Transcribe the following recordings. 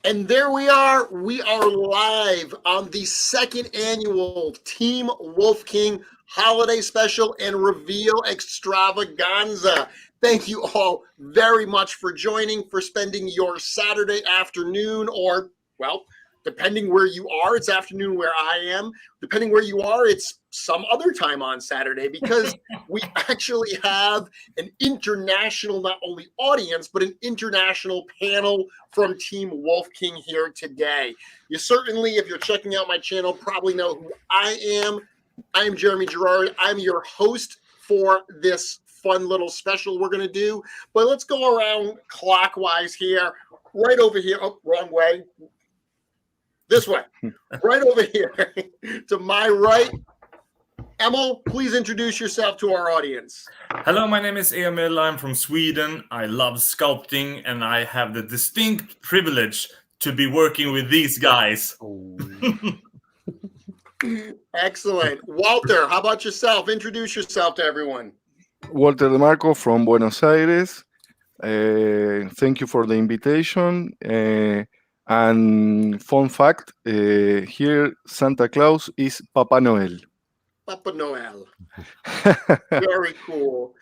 And there we are. We are live on the second annual Team Wolf King holiday special and reveal extravaganza. Thank you all very much for joining, for spending your Saturday afternoon, or, well, depending where you are, it's afternoon where I am. Depending where you are, it's some other time on Saturday, because we actually have an international, not only audience, but an international panel from Team Wolf King here today. You certainly, if you're checking out my channel, probably know who I am. I am Jeremy Girard. I'm your host for this fun little special we're going to do. But let's go around clockwise here. Right over here. Oh, wrong way. This way. Right over here. To my right. Emil, please introduce yourself to our audience. Hello, my name is Emil. I'm from Sweden. I love sculpting, and I have the distinct privilege to be working with these guys. Excellent. Walter, how about yourself? Introduce yourself to everyone. Walter DeMarco from Buenos Aires. Thank you for the invitation. And fun fact, here Santa Claus is Papa Noel. Papa Noel. Very cool.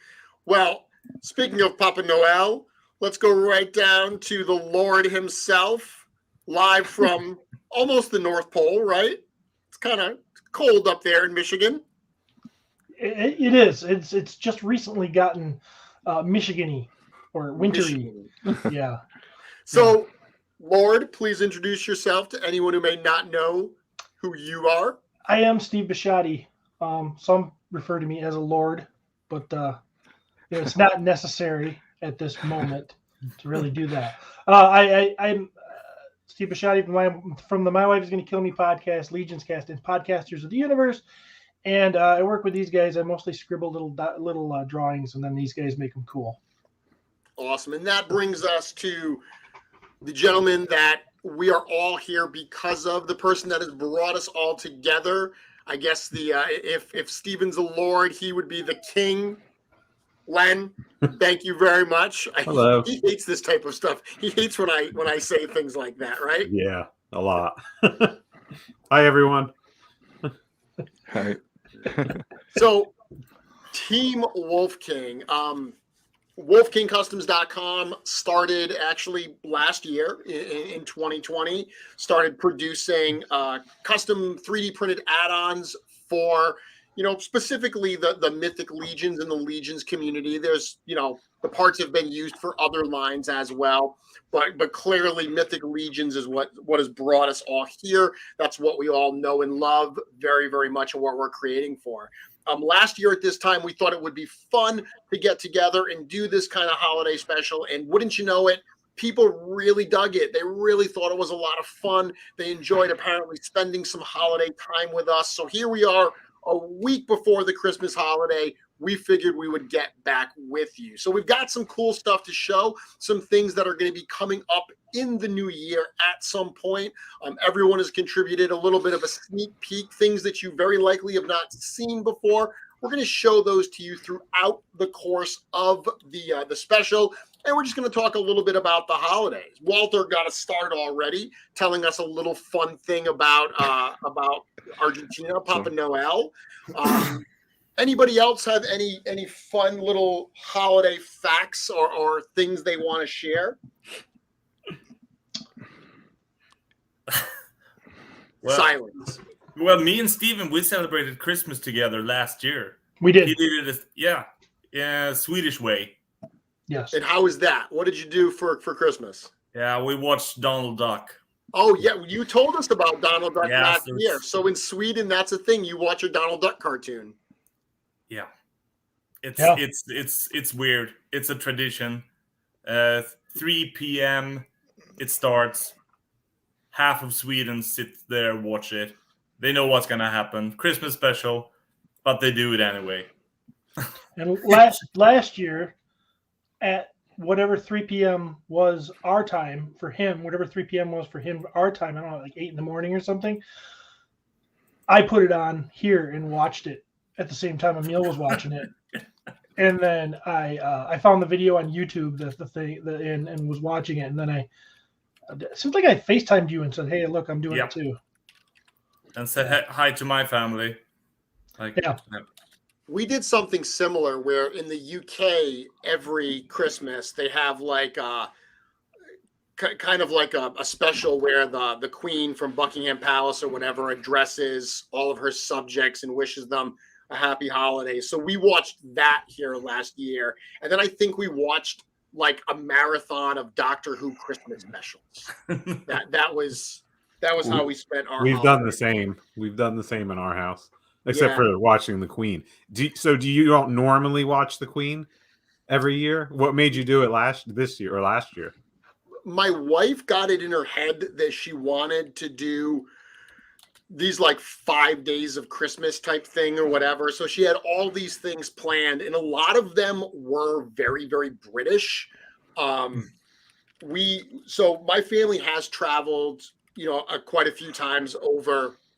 Well, speaking of Papa Noel, let's go right down to the Lord himself, live from almost the North Pole, right? It's kind of cold up there in Michigan. It is. It's just recently gotten Michigan-y or wintry. Yeah. So, Lord, please introduce yourself to anyone who may not know who you are. I am Steve Biesiada. Some refer to me as a Lord, but it's not necessary at this moment to really do that. I'm Steve Biesiada from the My Wife is Going to Kill Me podcast, Legions Cast, and Podcasters of the Universe. And I work with these guys. I mostly scribble little drawings, and then these guys make them cool. Awesome. And that brings us to the gentleman that we are all here because of, the person that has brought us all together. I guess if Steven's a lord, he would be the king. Len, thank you very much. Hello. He hates this type of stuff. He hates when I say things like that, right? Yeah, a lot. Hi, everyone. Hi. So, Team Wolf King. WolfKingCustoms.com started actually last year in 2020, started producing custom 3D printed add-ons for, specifically the Mythic Legions and the Legions community. There's, the parts have been used for other lines as well, but clearly Mythic Legions is what has brought us all here. That's what we all know and love very, very much, and what we're creating for. Last year at this time, we thought it would be fun to get together and do this kind of holiday special. And wouldn't you know it, people really dug it. They really thought it was a lot of fun. They enjoyed apparently spending some holiday time with us. So here we are a week before the Christmas holiday. We figured we would get back with you. So we've got some cool stuff to show, some things that are going to be coming up in the new year at some point. Everyone has contributed a little bit of a sneak peek, things that you very likely have not seen before. We're going to show those to you throughout the course of the special. And we're just going to talk a little bit about the holidays. Walter got us started already, telling us a little fun thing about Argentina, Papa Noel. Anybody else have any fun little holiday facts or things they want to share? Silence. Well, me and Steven, we celebrated Christmas together last year. We did. He did it, Swedish way. Yes. And how is that? What did you do for Christmas? Yeah, we watched Donald Duck. Oh, yeah. You told us about Donald Duck last year. So in Sweden, that's a thing. You watch a Donald Duck cartoon. Yeah. It's weird. It's a tradition. 3 p.m. it starts. Half of Sweden sits there, watch it. They know what's gonna happen. Christmas special, but they do it anyway. And last year, at whatever 3 p.m. was our time for him, whatever 3 p.m. was for him, our time, I don't know, like 8 in the morning or something, I put it on here and watched it at the same time Emil was watching it. And then I found the video on YouTube, and was watching it. And then It seems like I FaceTimed you and said, "Hey, look, I'm doing Yeah. it too." And said hi to my family. Like, Yeah. We did something similar where in the UK every Christmas they have like kind of like a special where the Queen from Buckingham Palace or whatever addresses all of her subjects and wishes them a happy holiday. So we watched that here last year, and then I think we watched like a marathon of Doctor Who Christmas specials. that was how we spent our. We've done holiday. the same. We've done the same in our house, except Yeah. for watching the Queen. Do you don't normally watch the Queen every year? What made you do it this year or last year? My wife got it in her head that she wanted to do these like 5 days of Christmas type thing or whatever. So she had all these things planned, and a lot of them were very, very British. So my family has traveled, quite a few times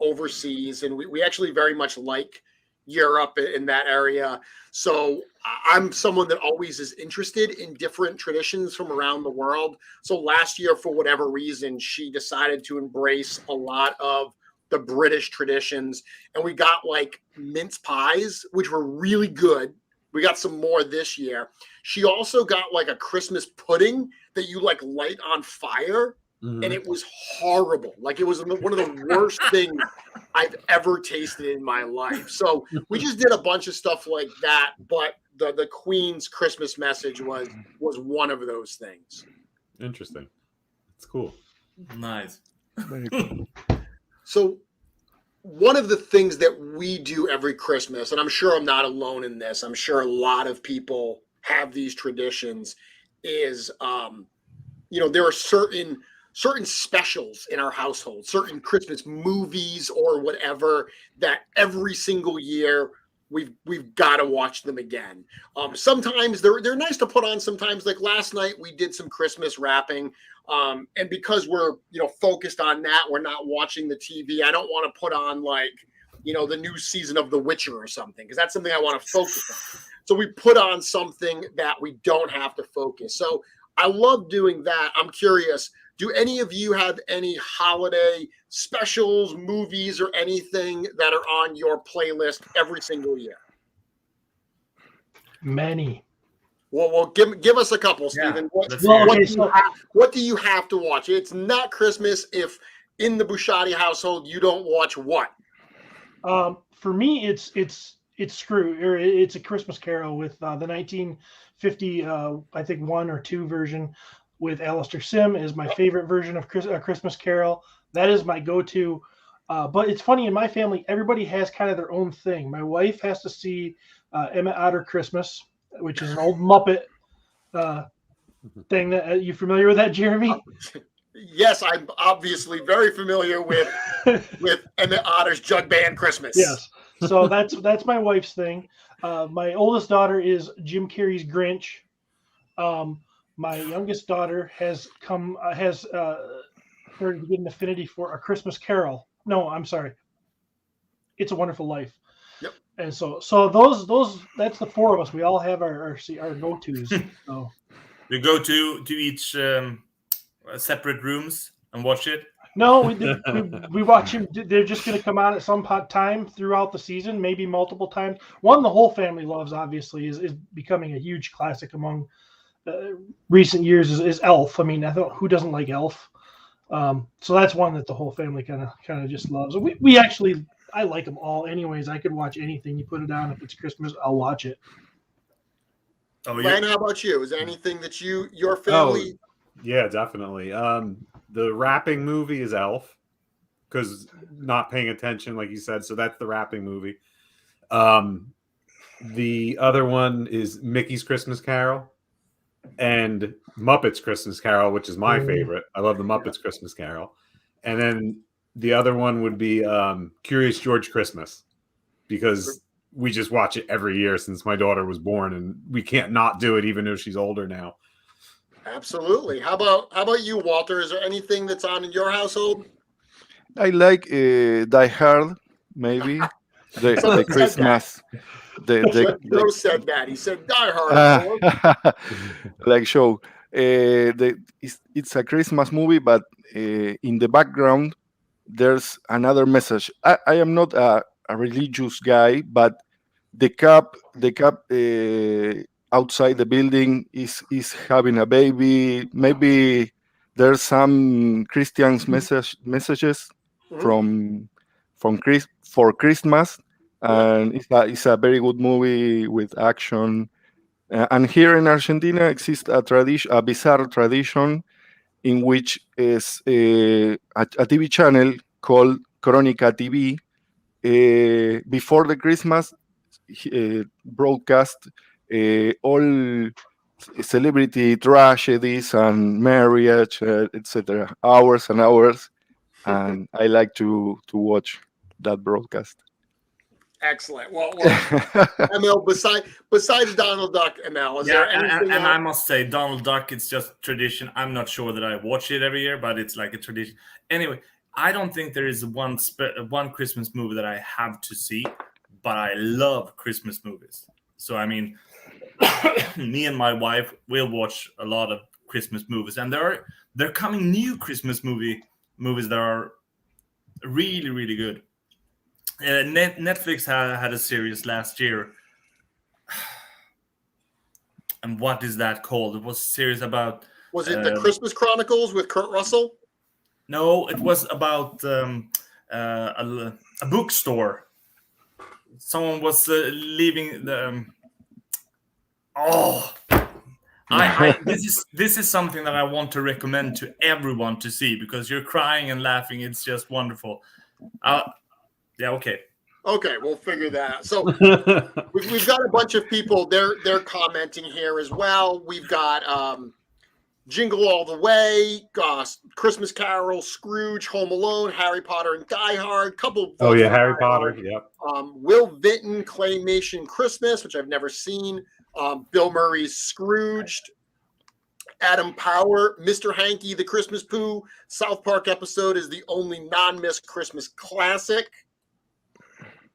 overseas, and we actually very much like Europe in that area. So I'm someone that always is interested in different traditions from around the world. So last year, for whatever reason, she decided to embrace a lot of the British traditions, and we got like mince pies, which were really good. We got some more this year. She also got like a Christmas pudding that you like light on fire. Mm-hmm. And it was horrible. Like, it was one of the worst things I've ever tasted in my life. So we just did a bunch of stuff like that. But the Queen's Christmas message was one of those things. Interesting. It's cool. Nice. Very cool. So one of the things that we do every Christmas, and I'm sure I'm not alone in this, I'm sure a lot of people have these traditions, is, there are certain specials in our household, certain Christmas movies or whatever that every single year we've got to watch them again. Sometimes they're nice to put on. Sometimes, like last night, we did some Christmas wrapping, and because we're focused on that, we're not watching the TV. I don't want to put on like the new season of The Witcher or something, because that's something I want to focus on. So we put on something that we don't have to focus. So I love doing that. I'm curious, do any of you have any holiday specials, movies, or anything that are on your playlist every single year? Many. Well, give us a couple, Stephen. Yeah, What do you have to watch? It's not Christmas if in the Bushati household you don't watch what? For me, it's It's a Christmas Carol with the 1950, I think 1 or 2 version with Alistair Sim is my favorite version of Christmas Carol. That is my go-to. But it's funny, in my family, everybody has kind of their own thing. My wife has to see Emmett Otter Christmas, which is an old Muppet thing. That you familiar with that, Jeremy? Yes, I'm obviously very familiar with Emmett Otter's Jug Band Christmas. Yes. So that's my wife's thing. My oldest daughter is Jim Carrey's Grinch. My youngest daughter has started to get an affinity for A Christmas Carol. No, I'm sorry. It's a Wonderful Life. Yep. And so those that's the 4 of us. We all have our go-tos. So you go to each separate rooms and watch it. no, we watch them. They're just going to come out at some time throughout the season, maybe multiple times. One the whole family loves, obviously, is becoming a huge classic among recent years is Elf. I mean, I thought, who doesn't like Elf? So that's one that the whole family kind of just loves. We actually, I like them all. Anyways, I could watch anything you put it on. If it's Christmas, I'll watch it. Len, how about you? Is there anything that your family? Oh, yeah, definitely. The rapping movie is Elf, because not paying attention, like you said. So that's the rapping movie. The other one is Mickey's Christmas Carol and Muppets Christmas Carol, which is my favorite. I love the Muppets Christmas Carol. And then the other one would be Curious George Christmas, because we just watch it every year since my daughter was born, and we can't not do it even though she's older now. Absolutely. How about you, Walter? Is there anything that's on in your household? I like Die Hard, maybe the Christmas. Joe said that. He said Die Hard. Like show. It's a Christmas movie, but in the background there's another message. I am not a religious guy, but the cup outside the building is having a baby. Maybe there's some Christians messages Mhm. for Christmas, and it's a very good movie with action. And here in Argentina exists a tradition, a bizarre tradition, in which is a TV channel called Crónica TV. Before the Christmas, broadcast all celebrity tragedies and marriage, etc. Hours and hours, and I like to watch that broadcast. Excellent. Well, Emil, besides Donald Duck, Emil, is there anything and else? I must say, Donald Duck, it's just tradition. I'm not sure that I watch it every year, but it's like a tradition. Anyway, I don't think there is one Christmas movie that I have to see, but I love Christmas movies. So, I mean, me and my wife will watch a lot of Christmas movies, and they're coming new Christmas movies that are really, really good. Netflix had a series last year. And what is that called? It was a series about... Was it the Christmas Chronicles with Kurt Russell? No, it was about a bookstore. Someone was leaving the... this is something that I want to recommend to everyone to see, because you're crying and laughing. It's just wonderful. Yeah, okay. Okay, we'll figure that out. So we've got a bunch of people. They're commenting here as well. We've got Jingle All the Way, Christmas Carol, Scrooge, Home Alone, Harry Potter, and Die Hard. Couple. Oh yeah, Harry Potter. Yep. Will Vinton, Claymation Christmas, which I've never seen. Bill Murray's Scrooged. Adam Power, Mr. Hanky, The Christmas Pooh. South Park episode is the only non-miss Christmas classic.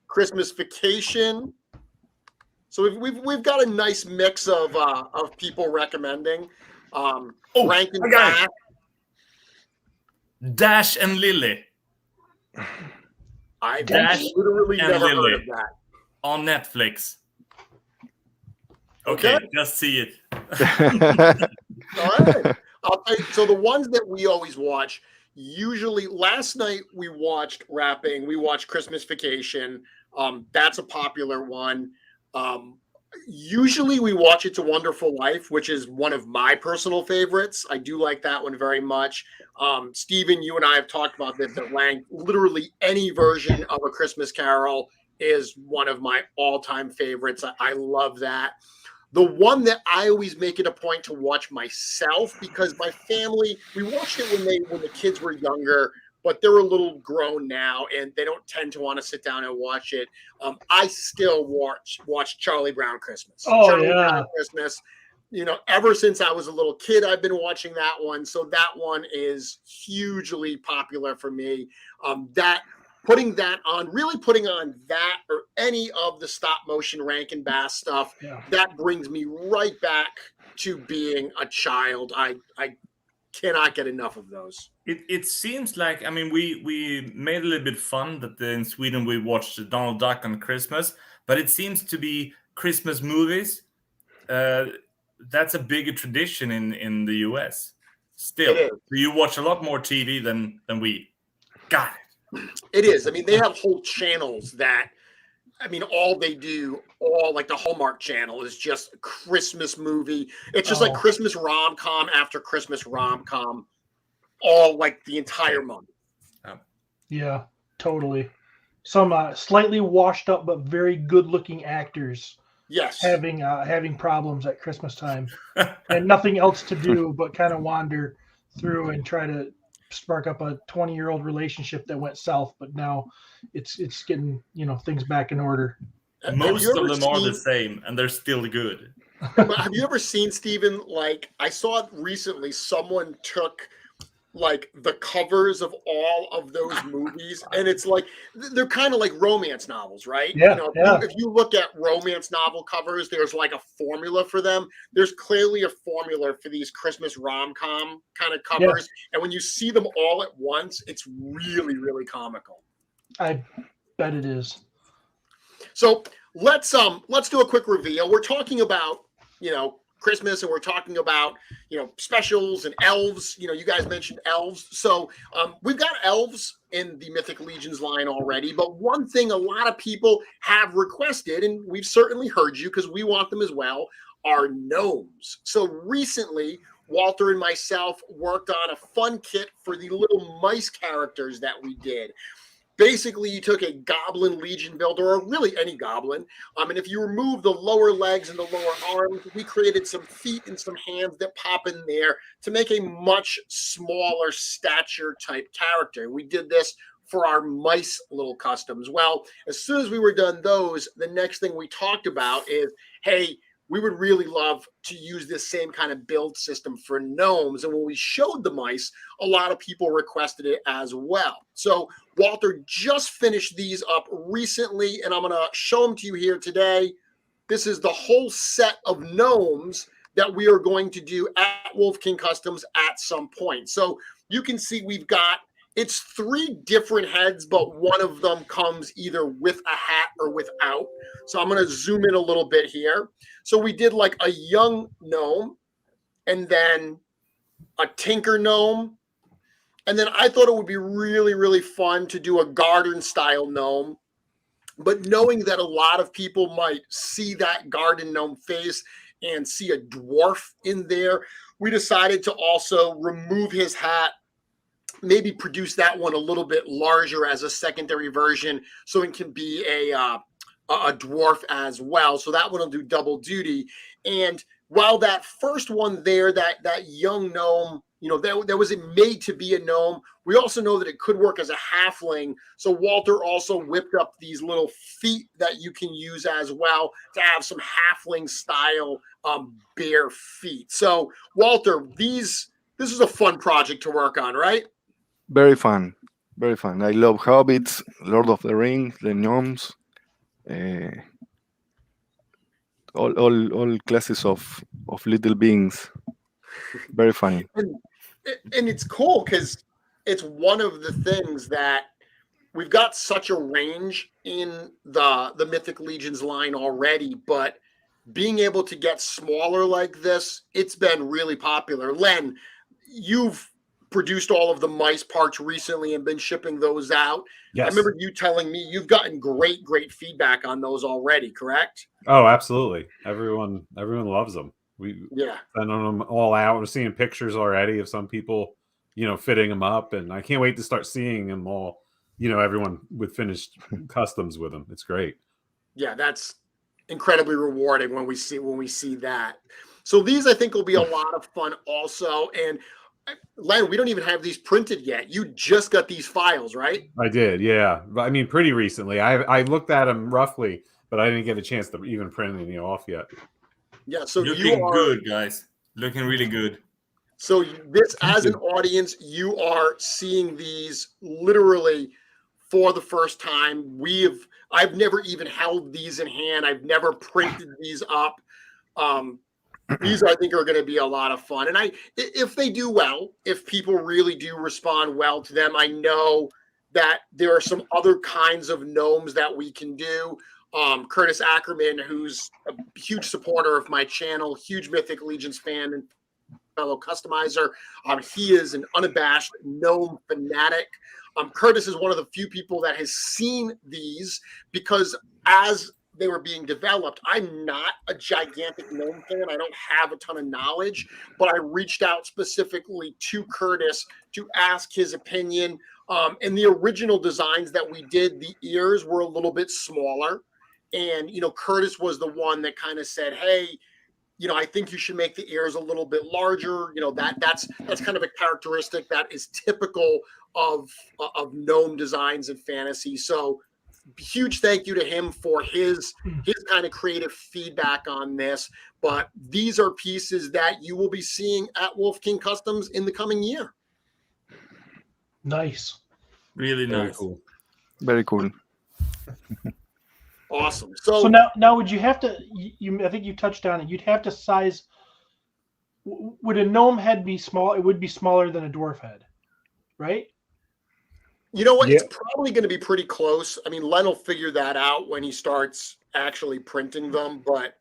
Christmas Vacation. So we've got a nice mix of people recommending. Rankin Bass. Dash and Lily. I've Dash literally and never Lily heard of that. On Netflix. Okay, just see it. All right. I'll tell you, so the ones that we always watch, usually last night we watched Christmas Vacation. That's a popular one. Usually we watch It's a Wonderful Life, which is one of my personal favorites. I do like that one very much. Steven, you and I have talked about this at length. Literally any version of A Christmas Carol is one of my all-time favorites. I love that. The one that I always make it a point to watch myself, because my family, we watched it when the kids were younger, but they're a little grown now and they don't tend to want to sit down and watch it. I still watch Charlie Brown Christmas. Oh, Charlie yeah. Brown Christmas. You know, ever since I was a little kid, I've been watching that one. So that one is hugely popular for me. Putting on that or any of the stop motion Rankin Bass stuff, that brings me right back to being a child. I cannot get enough of those. It seems like, I mean, we made a little bit fun that in Sweden we watched Donald Duck on Christmas, but it seems to be Christmas movies. That's a bigger tradition in the US. Still, so you watch a lot more TV than we. Got it. It is. I mean, they have whole channels that, I mean, all they do, like the Hallmark Channel is just a Christmas movie. It's just like Christmas rom-com after Christmas rom-com, all like the entire month. Yeah, totally. Some slightly washed up but very good-looking actors. Yes. Having problems at Christmas time and nothing else to do but kind of wander through and try to spark up a 20-year-old relationship that went south, but now it's getting, things back in order. Most of them are the same and they're still good. Have you ever seen, Steven, like I saw recently someone took like the covers of all of those movies, and it's like they're kind of like romance novels, right? Yeah, You know, yeah. if you look at romance novel covers, there's like a formula for them. There's clearly a formula for these Christmas rom-com kind of covers, and when you see them all at once, it's really, really comical. I bet it is. So let's do a quick reveal. We're talking about, Christmas, and we're talking about, specials and elves. You guys mentioned elves. So we've got elves in the Mythic Legions line already, but one thing a lot of people have requested, and we've certainly heard you because we want them as well, are gnomes. So recently, Walter and myself worked on a fun kit for the little mice characters that we did. Basically, you took a goblin legion builder, or really any goblin, and if you remove the lower legs and the lower arms, we created some feet and some hands that pop in there to make a much smaller stature type character. We did this for our mice little customs. Well, as soon as we were done those, the next thing we talked about is, hey, we would really love to use this same kind of build system for gnomes. And when we showed the mice, a lot of people requested it as well. So Walter just finished these up recently, and I'm going to show them to you here today. This is the whole set of gnomes that we are going to do at Wolf King Customs at some point. So you can see it's 3 different heads, but one of them comes either with a hat or without. So I'm going to zoom in a little bit here. So we did like a young gnome, and then a tinker gnome. And then I thought it would be really, really fun to do a garden style gnome. But knowing that a lot of people might see that garden gnome face and see a dwarf in there, we decided to also remove his hat, maybe produce that one a little bit larger as a secondary version so it can be a dwarf as well. So that one will do double duty. And while that first one there, that young gnome, that was made to be a gnome, we also know that it could work as a halfling. So Walter also whipped up these little feet that you can use as well to have some halfling style bare feet. So Walter, this is a fun project to work on, right? Very fun, very fun. I love hobbits, Lord of the Rings, the gnomes, all classes of little beings. Very funny. And it's cool because it's one of the things that we've got such a range in the Mythic Legions line already, but being able to get smaller like this, it's been really popular. Len, you've produced all of the mice parts recently and been shipping those out. Yes. I remember you telling me you've gotten great feedback on those already, correct? Oh, absolutely. Everyone loves them. We send them all out. We're seeing pictures already of some people, fitting them up, and I can't wait to start seeing them all. Everyone with finished customs with them. It's great. Yeah, that's incredibly rewarding when we see that. So these, I think, will be a lot of fun also. And Len, we don't even have these printed yet. You just got these files, right? I did, yeah. I mean, pretty recently. I looked at them roughly, but I didn't get a chance to even print any off yet. Yeah, so looking good, guys. Looking really good. So this, as an audience, you are seeing these literally for the first time. I've never even held these in hand. I've never printed these up. These, I think, are going to be a lot of fun. And if they do well, if people really do respond well to them, I know that there are some other kinds of gnomes that we can do. Curtis Ackerman, who's a huge supporter of my channel, huge Mythic Legions fan and fellow customizer. He is an unabashed gnome fanatic. Curtis is one of the few people that has seen these because as they were being developed, I'm not a gigantic gnome fan. I don't have a ton of knowledge, but I reached out specifically to Curtis to ask his opinion. And the original designs that we did, the ears were a little bit smaller. And, Curtis was the one that kind of said, hey, I think you should make the ears a little bit larger. That's kind of a characteristic that is typical of gnome designs in fantasy. So huge thank you to him for his kind of creative feedback on this. But these are pieces that you will be seeing at Wolf King Customs in the coming year. Nice. Really Very nice. cool. Very cool. Awesome. So now would you have to? I think you touched on it. You'd have to size. Would a gnome head be small? It would be smaller than a dwarf head, right? You know what? Yeah. It's probably going to be pretty close. I mean, Len will figure that out when he starts actually printing them. But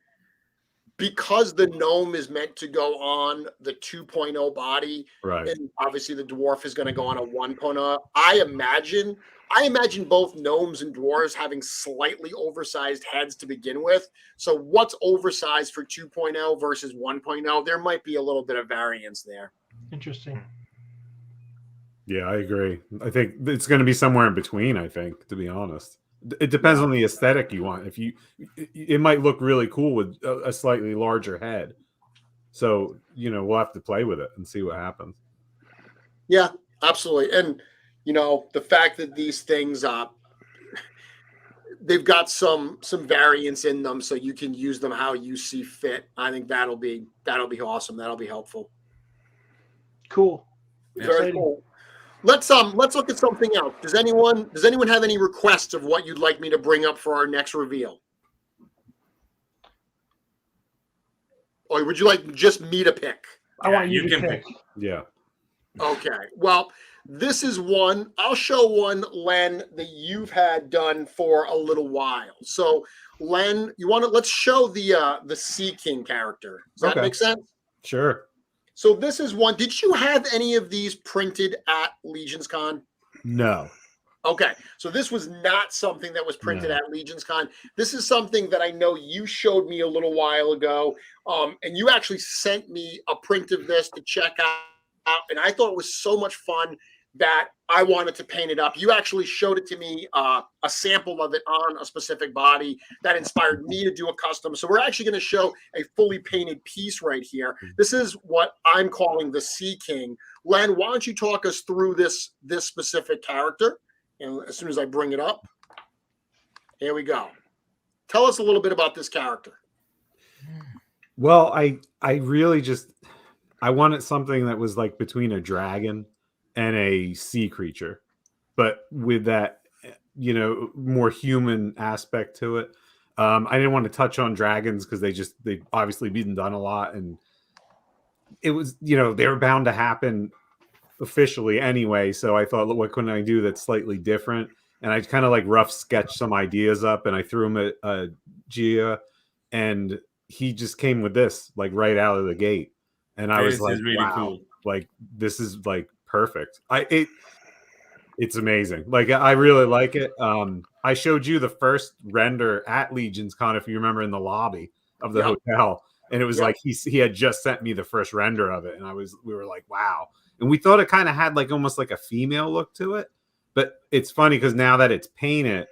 because the gnome is meant to go on the 2.0 body, Right. and obviously the dwarf is going to go on a 1.0, I imagine both gnomes and dwarves having slightly oversized heads to begin with. So what's oversized for 2.0 versus 1.0? There might be a little bit of variance there. Interesting. Yeah, I agree. I think it's going to be somewhere in between, I think, to be honest. It depends on the aesthetic you want. It might look really cool with a slightly larger head. So, we'll have to play with it and see what happens. Yeah, absolutely. And, the fact that these things, they've got some variance in them, so you can use them how you see fit. I think that'll be awesome. That'll be helpful. Cool. Very Exciting. cool. Let's look at something else. Does anyone have any requests of what you'd like me to bring up for our next reveal? Or would you like just me to pick? I want you you to can pick. Yeah. Okay. Well, this is one. I'll show one, Len, that you've had done for a little while. So, Len, let's show the Sea King character. Does that Okay. make sense? Sure. So this is one. Did you have any of these printed at Legions Con? No. Okay, so this was not something that was printed No. at Legions Con. This is something that I know you showed me a little while ago, and you actually sent me a print of this to check out, and I thought it was so much fun that I wanted to paint it up. You actually showed it to me, a sample of it on a specific body that inspired me to do a custom. So we're actually going to show a fully painted piece right here. This is what I'm calling the Sea King. Len, why don't you talk us through this specific character? And as soon as I bring it up, here we go. Tell us a little bit about this character. Well, I really I wanted something that was like between a dragon and a sea creature, but with that, more human aspect to it. I didn't want to touch on dragons because they've obviously been done a lot, and it was, they were bound to happen officially anyway. So I thought, what can I do that's slightly different? And I kind of like rough sketched some ideas up, and I threw him at Gia, and he just came with this like right out of the gate. And I was This like, is really wow, cool. like this is like perfect. It's amazing. Like I really like it. I showed you the first render at Legions Con, if you remember, in the lobby of the hotel, and it was like he had just sent me the first render of it, and we were like, wow. And we thought it kind of had like almost like a female look to it, but it's funny because now that it's painted,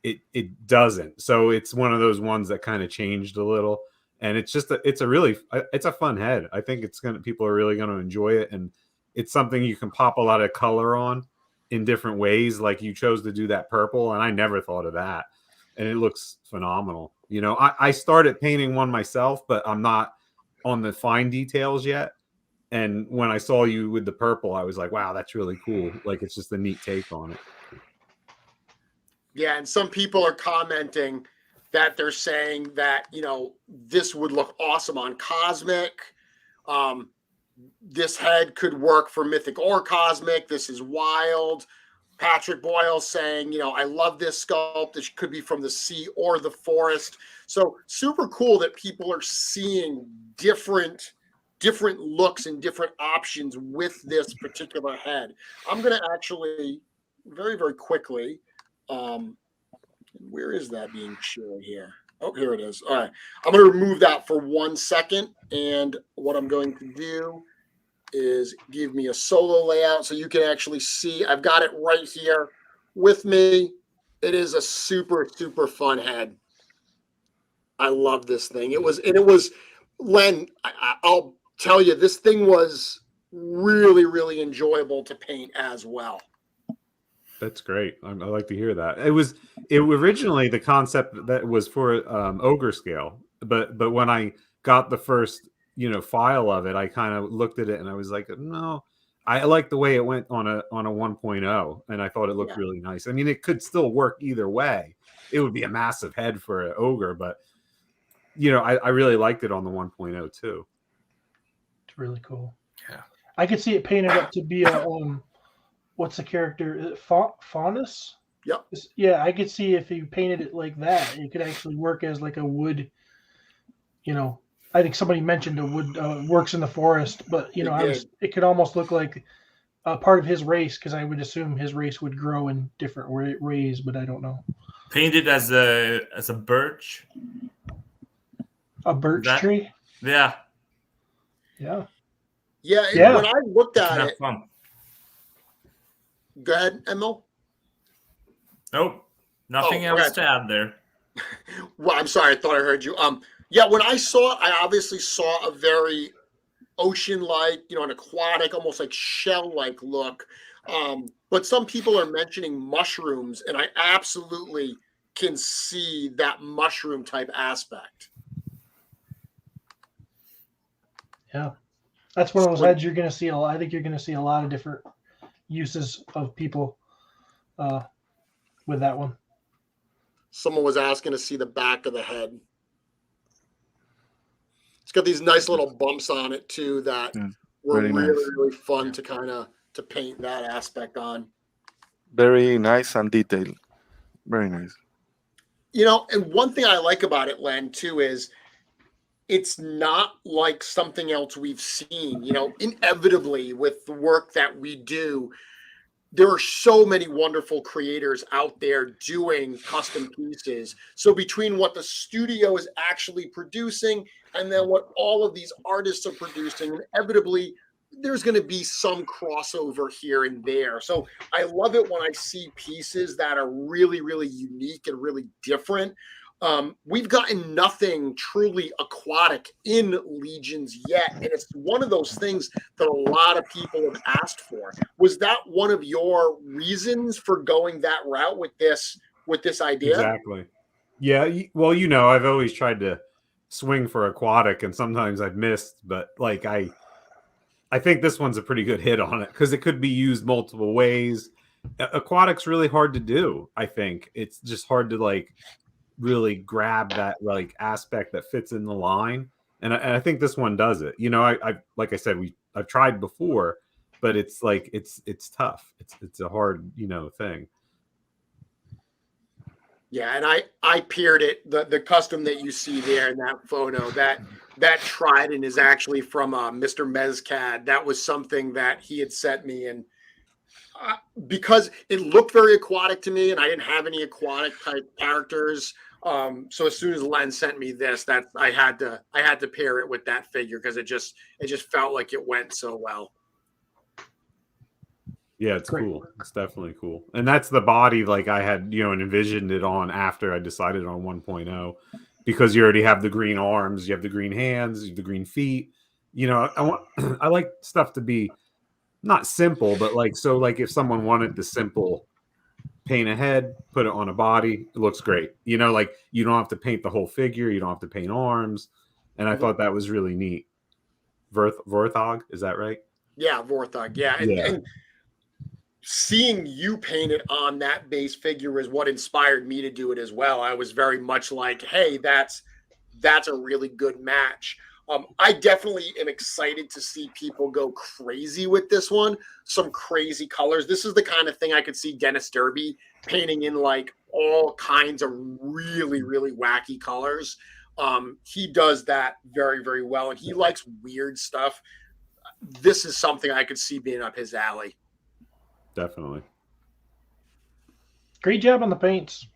it doesn't. So it's one of those ones that kind of changed a little, and it's a fun head. I think people are really gonna enjoy it, and it's something you can pop a lot of color on in different ways. Like you chose to do that purple, and I never thought of that, and it looks phenomenal. I started painting one myself, but I'm not on the fine details yet. And when I saw you with the purple, I was like, wow, that's really cool. Like, it's just a neat take on it. Yeah, and some people are commenting that they're saying that, this would look awesome on Cosmic. This head could work for Mythic or Cosmic. This is wild. Patrick Boyle saying, I love this sculpt. This could be from the sea or the forest. So super cool that people are seeing different looks and different options with this particular head. I'm going to actually very, very quickly, where is that being shown here? Oh, here it is. All right. I'm going to remove that for 1 second. And what I'm going to do is give me a solo layout so you can actually see. I've got it right here with me. It is a super, super fun head. I love this thing. It was Len, I'll tell you, this thing was really, really enjoyable to paint as well. That's great. I like to hear that. It originally, the concept that was for ogre scale, but when I got the first file of it, I kind of looked at it and I was like, no, I like the way it went on a 1.0, and I thought it looked really nice. I mean, it could still work either way. It would be a massive head for an ogre, but I really liked it on the 1.0 too. It's really cool. Yeah. I could see it painted up to be a what's the character? Is it Faunus? Yep. Yeah, I could see if you painted it like that, it could actually work as like a wood. I think somebody mentioned a wood works in the forest, but it could almost look like a part of his race, because I would assume his race would grow in different ways, but I don't know. Painted as a birch. A birch tree. Yeah. Yeah. Yeah. When I looked at it, fun. Go ahead, Emil. Nope. Nothing else to add there. Well, I'm sorry. I thought I heard you. Yeah, when I saw it, I obviously saw a very ocean-like, an aquatic, almost like shell-like look. But some people are mentioning mushrooms, and I absolutely can see that mushroom type aspect. Yeah, that's one of those heads you're going to see. I think you're going to see a lot of different uses of people with that one. Someone was asking to see the back of the head. It's got these nice little bumps on it too that were really fun to paint that aspect on. Very nice and detailed. Very nice. And one thing I like about it, Len, too, is it's not like something else we've seen. Inevitably with the work that we do, there are so many wonderful creators out there doing custom pieces. So between what the studio is actually producing and then what all of these artists are producing, inevitably there's going to be some crossover here and there. So I love it when I see pieces that are really, really unique and really different. We've gotten nothing truly aquatic in Legions yet, and it's one of those things that a lot of people have asked for. Was that one of your reasons for going that route with this idea? Exactly. Yeah. Well, I've always tried to swing for aquatic, and sometimes I've missed, but I think this one's a pretty good hit on it because it could be used multiple ways. Aquatic's really hard to do. I think it's just hard to really grab that aspect that fits in the line, and I think this one does it. I like I said, I've tried before, but it's it's tough. It's a hard thing. Yeah, and I peered it. The custom that you see there in that photo, that trident is actually from Mr. Mezcad. That was something that he had sent me, and because it looked very aquatic to me, and I didn't have any aquatic type characters. So as soon as Len sent me this, that I had to pair it with that figure because it just felt like it went so well. Yeah, it's cool. It's definitely cool. And that's the body I had, envisioned it on after I decided on 1.0, because you already have the green arms, you have the green hands, you have the green feet. I like stuff to be not simple, but if someone wanted the simple paint a head, put it on a body, it looks great. You don't have to paint the whole figure, you don't have to paint arms. And I thought that was really neat. Vorthog, is that right? Yeah, Vorthog. Yeah. And seeing you paint it on that base figure is what inspired me to do it as well. I was very much like, hey, that's a really good match. I definitely am excited to see people go crazy with this one. Some crazy colors. This is the kind of thing I could see Dennis Derby painting in all kinds of really, really wacky colors. He does that very, very well, and he likes weird stuff. This is something I could see being up his alley. Definitely. Great job on the paints,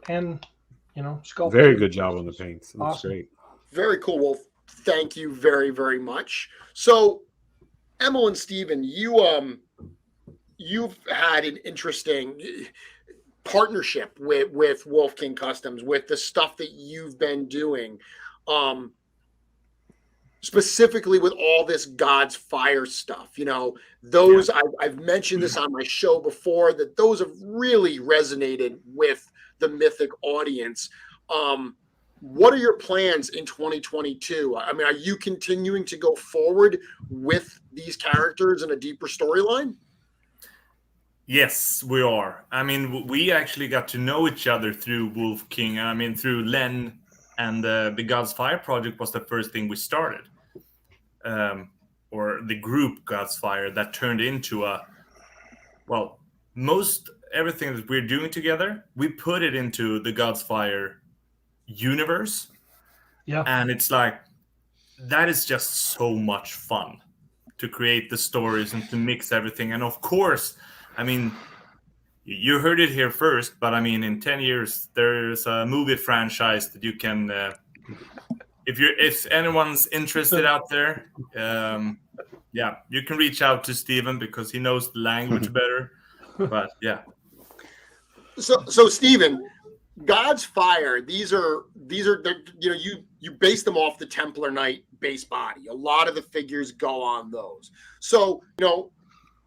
and sculpting. Very good job on the paints. That's awesome. Great. Very cool. Well, thank you very, very much. So, Emil and Steven, you've had an interesting partnership with Wolf King Customs, with the stuff that you've been doing. Specifically with all this God's Fire stuff, those I've mentioned this on my show before, that those have really resonated with the Mythic audience. what are your plans in 2022? I mean, are you continuing to go forward with these characters in a deeper storyline? Yes, we are. I mean, we actually got to know each other through Wolf King. I mean, through Len, and the God's Fire project was the first thing we started. Or the group God's Fire that turned into most everything that we're doing together, we put it into the God's Fire universe. Yeah. And it's like, that is just so much fun to create the stories and to mix everything. And of course, I mean, you heard it here first, but I mean, in 10 years, there's a movie franchise that you can, if anyone's interested out there, you can reach out to Steven because he knows the language better. But yeah. So Steven, God's Fire, these are you base them off the Templar Knight base body. A lot of the figures go on those. So,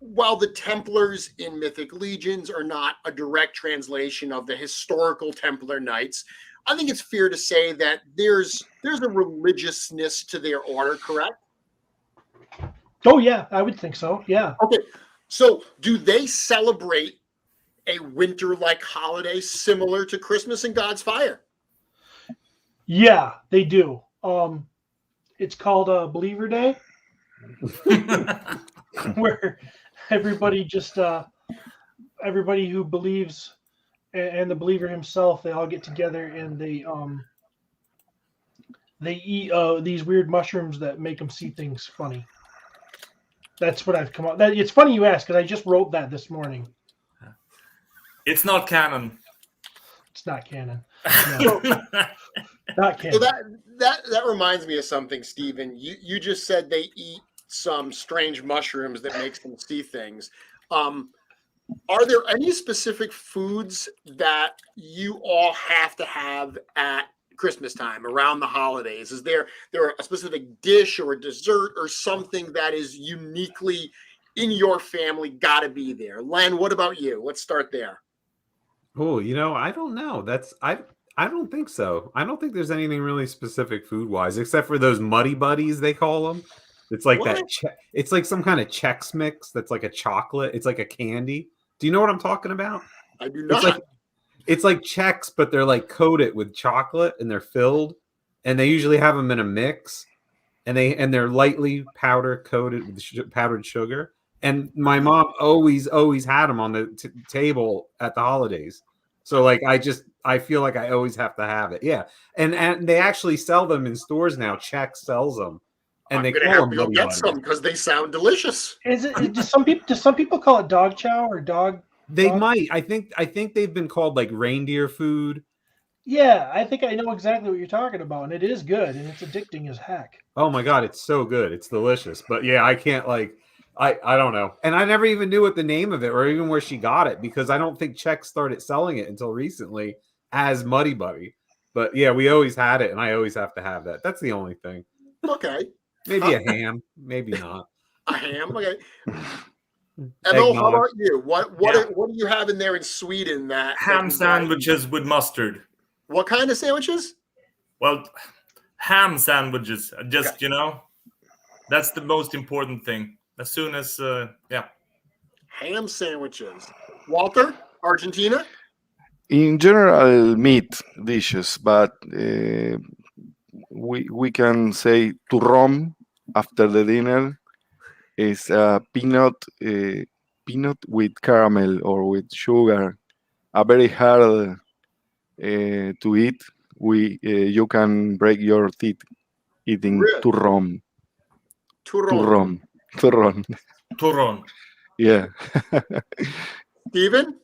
while the Templars in Mythic Legions are not a direct translation of the historical Templar Knights, I think it's fair to say that there's a religiousness to their order, correct? Oh yeah, I would think so. Yeah. Okay. So do they celebrate a winter-like holiday similar to Christmas and God's Fire? Yeah, they do. It's called Believer Day, where everybody everybody who believes and the believer himself, they all get together and they eat these weird mushrooms that make them see things funny. That's what I've come up. It's funny you ask because I just wrote that this morning. It's not canon. It's not canon. No. Not canon. So that reminds me of something, Steven. You just said they eat some strange mushrooms that makes them see things. Are there any specific foods that you all have to have at Christmas time around the holidays? Is there a specific dish or a dessert or something that is uniquely in your family got to be there? Len, what about you? Let's start there. Oh, I don't know. I don't think so. I don't think there's anything really specific food wise, except for those muddy buddies they call them. It's like What? it's like some kind of Chex Mix that's like a chocolate. It's like a candy. Do you know what I'm talking about? I do not. It's like Chex, but they're like coated with chocolate and they're filled, and they usually have them in a mix, and they're lightly powder coated with powdered sugar. And my mom always had them on the table at the holidays. So like I feel like I always have to have it. Yeah, and they actually sell them in stores now. Chex sells them, and I'm they gonna call have them to go get some because they sound delicious. Do some people call it dog chow or dog? They might. I think they've been called like reindeer food. Yeah, I think I know exactly what you're talking about, and it is good, and it's addicting as heck. Oh my god, it's so good. It's delicious. But yeah, I can't I don't know. And I never even knew what the name of it or even where she got it because I don't think Chex started selling it until recently as Muddy Buddy. But yeah, we always had it and I always have to have that. That's the only thing. Okay. Maybe a ham, maybe not. A ham, okay. Emil, how about you? What do you have in there in Sweden that Ham sandwiches with mustard. What kind of sandwiches? Well, ham sandwiches. Just, that's the most important thing. As soon as, Ham sandwiches. Walter, Argentina? In general, meat dishes, but we can say turrón after the dinner is peanut with caramel or with sugar, a very hard to eat. You can break your teeth eating Really? turrón. Turrón. Turrón. Yeah. Steven?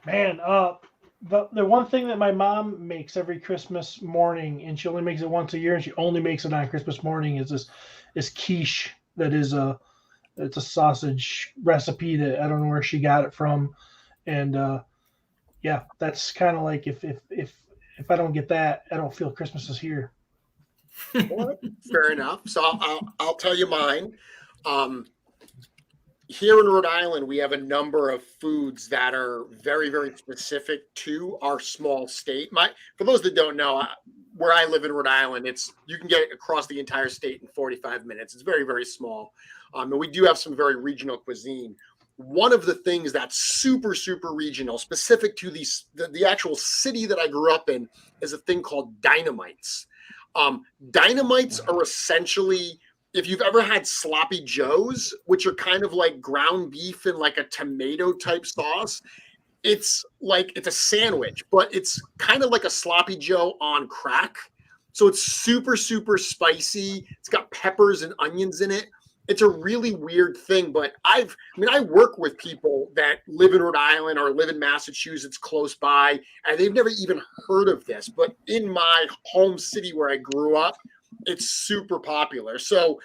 Man, the one thing that my mom makes every Christmas morning, and she only makes it once a year, and she only makes it on Christmas morning, is this quiche that is it's a sausage recipe that I don't know where she got it from, and yeah, that's kind of like if I don't get that, I don't feel Christmas is here. Fair enough. So I'll tell you mine. here in Rhode Island, we have a number of foods that are very, very specific to our small state. For those that don't know, where I live in Rhode Island, you can get it across the entire state in 45 minutes. It's very, very small. And we do have some very regional cuisine. One of the things that's super, super regional, specific to the actual city that I grew up in, is a thing called dynamites. Dynamites are essentially, if you've ever had sloppy joes, which are kind of like ground beef in like a tomato type sauce, it's a sandwich, but it's kind of like a sloppy joe on crack. So it's super, super spicy. It's got peppers and onions in it. It's a really weird thing, but I work with people that live in Rhode Island or live in Massachusetts close by, and they've never even heard of this. But in my home city where I grew up, it's super popular. So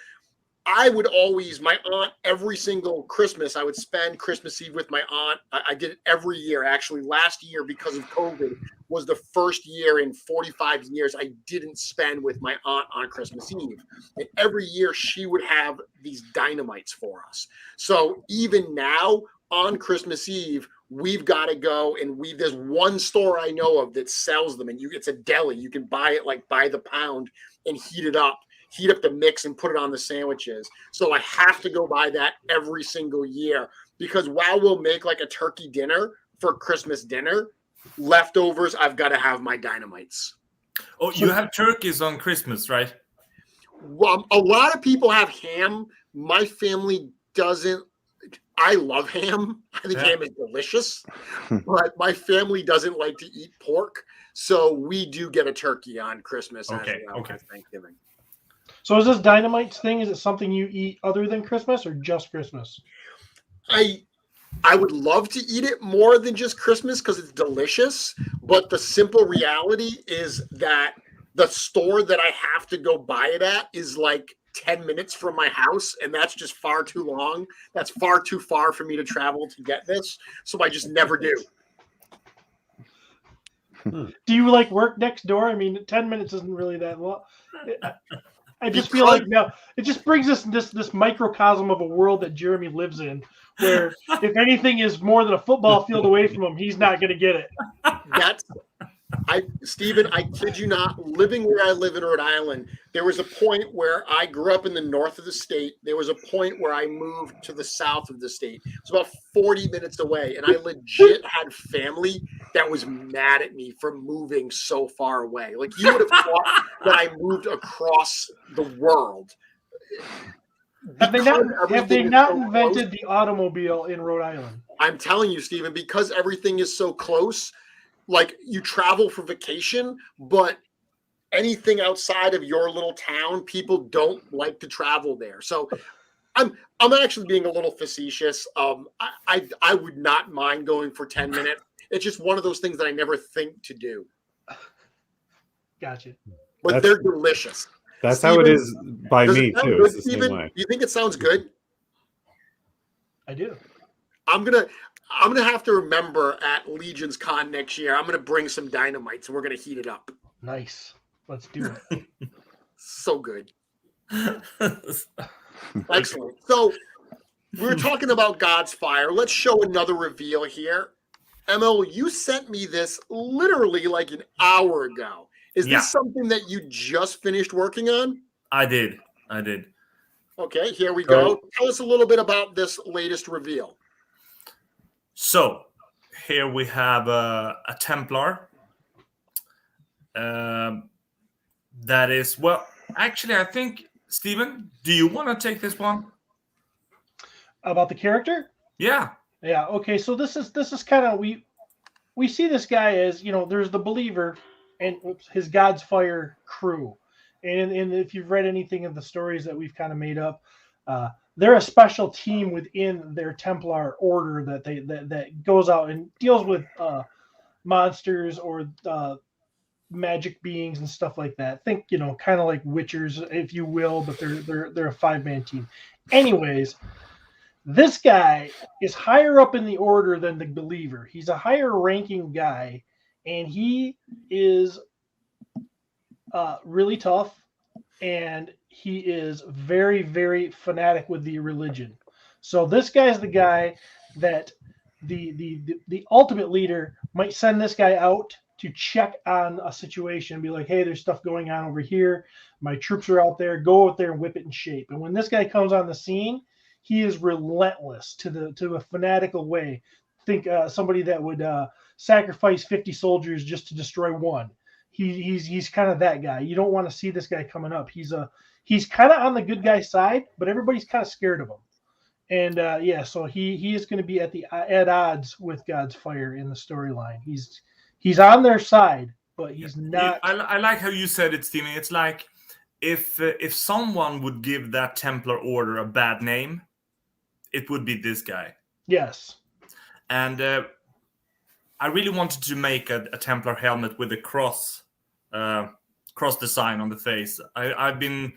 I would always, my aunt, every single Christmas, I would spend Christmas Eve with my aunt. I did it every year. Actually, last year, because of COVID, was the first year in 45 years I didn't spend with my aunt on Christmas Eve. And every year she would have these dynamites for us. So even now on Christmas Eve, we've got to go, and there's one store I know of that sells them, and it's a deli. You can buy it like by the pound and heat up the mix and put it on the sandwiches. So I have to go buy that every single year, because while we'll make like a turkey dinner for Christmas dinner, leftovers, I've got to have my dynamites. Oh, you have turkeys on Christmas, right? Well, a lot of people have ham. My family doesn't. I love ham. I think ham is delicious, but my family doesn't like to eat pork. So we do get a turkey on Christmas as well as Thanksgiving. So is this dynamites thing, is it something you eat other than Christmas or just Christmas? I would love to eat it more than just Christmas because it's delicious. But the simple reality is that the store that I have to go buy it at is like 10 minutes from my house, and that's just far too long. That's far too far for me to travel to get this. So I just never do. Do you like work next door? I mean, 10 minutes isn't really that long. I just feel like now it just brings us this microcosm of a world that Jeremy lives in, where if anything is more than a football field away from him, he's not going to get it. Stephen, I kid you not, living where I live in Rhode Island, there was a point where I grew up in the north of the state. There was a point where I moved to the south of the state. It's about 40 minutes away. And I legit had family that was mad at me for moving so far away. Like, you would have thought that I moved across the world. Have they not invented the automobile in Rhode Island? I'm telling you, Stephen, because everything is so close. Like, you travel for vacation, but anything outside of your little town, people don't like to travel there. So I'm actually being a little facetious. I would not mind going for 10 minutes. It's just one of those things that I never think to do. Gotcha. But they're delicious. That's Steven, how it is by me too. Good, it's the Steven? same way. Do you think it sounds good? I do. I'm gonna have to remember at Legion's Con next year. I'm gonna bring some dynamites and we're gonna heat it up. Nice. Let's do it. So good. Excellent. So we were talking about God's Fire. Let's show another reveal here. Emil, you sent me this literally like an hour ago. Is this something that you just finished working on? I did. Okay, here we go. Tell us a little bit about this latest reveal. So here we have a Templar. That is, well, actually, I think, Stephen, do you want to take this one? About the character? Yeah. Yeah. Okay. So this is kind of, we see this guy as, there's the believer and his God's Fire crew, and if you've read anything of the stories that we've kind of made up, they're a special team within their Templar order that goes out and deals with monsters or magic beings and stuff like that. Think, kind of like Witchers, if you will, but they're a 5-man team. Anyways, this guy is higher up in the order than the believer. He's a higher ranking guy, and he is really tough, and he is very, very fanatic with the religion. So this guy's the guy that the ultimate leader might send this guy out to check on a situation and be like, hey, there's stuff going on over here. My troops are out there. Go out there and whip it in shape. And when this guy comes on the scene, he is relentless to a fanatical way. Think somebody that would sacrifice 50 soldiers just to destroy one. He's kind of that guy. You don't want to see this guy coming up. He's kind of on the good guy side, but everybody's kind of scared of him. And so he is going to be at odds with God's fire in the storyline. He's on their side, but he's not. I like how you said it, Steven. It's like if someone would give that Templar order a bad name, it would be this guy. Yes. And I really wanted to make a Templar helmet with a cross design on the face. I've been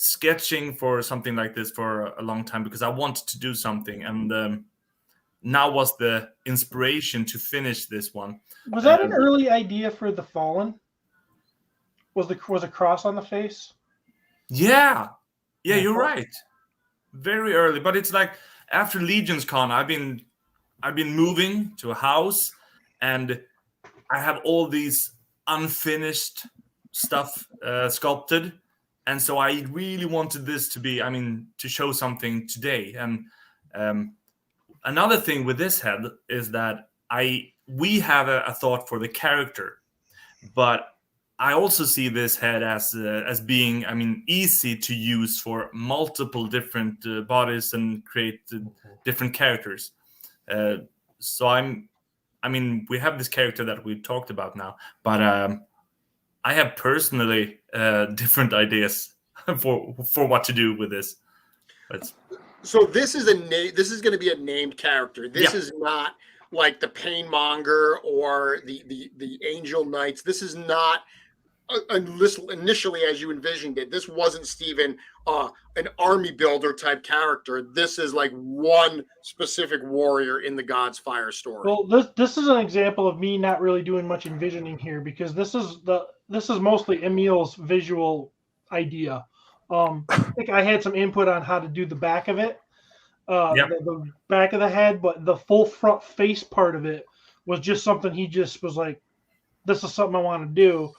sketching for something like this for a long time because I wanted to do something, and now was the inspiration to finish this one. Was that an early idea for the Fallen? Was a cross on the face? Yeah, you're right. Very early, but it's like after Legion's Con, I've been moving to a house, and I have all these unfinished stuff sculpted. And so I really wanted this to be, to show something today. And another thing with this head is that we have a thought for the character, but I also see this head as being, easy to use for multiple different bodies and create different characters. So we have this character that we talked about now, but I have personally different ideas for what to do with this. So this is This is going to be a named character. This is not like the Painmonger or the Angel Knights. This is not initially as you envisioned it. This wasn't Steven, an army builder type character. This is like one specific warrior in the God's Fire story. Well, this is an example of me not really doing much envisioning here, because this is mostly Emil's visual idea. I think I had some input on how to do the back of it, the back of the head, but the full front face part of it was just something he just was like, this is something I want to do.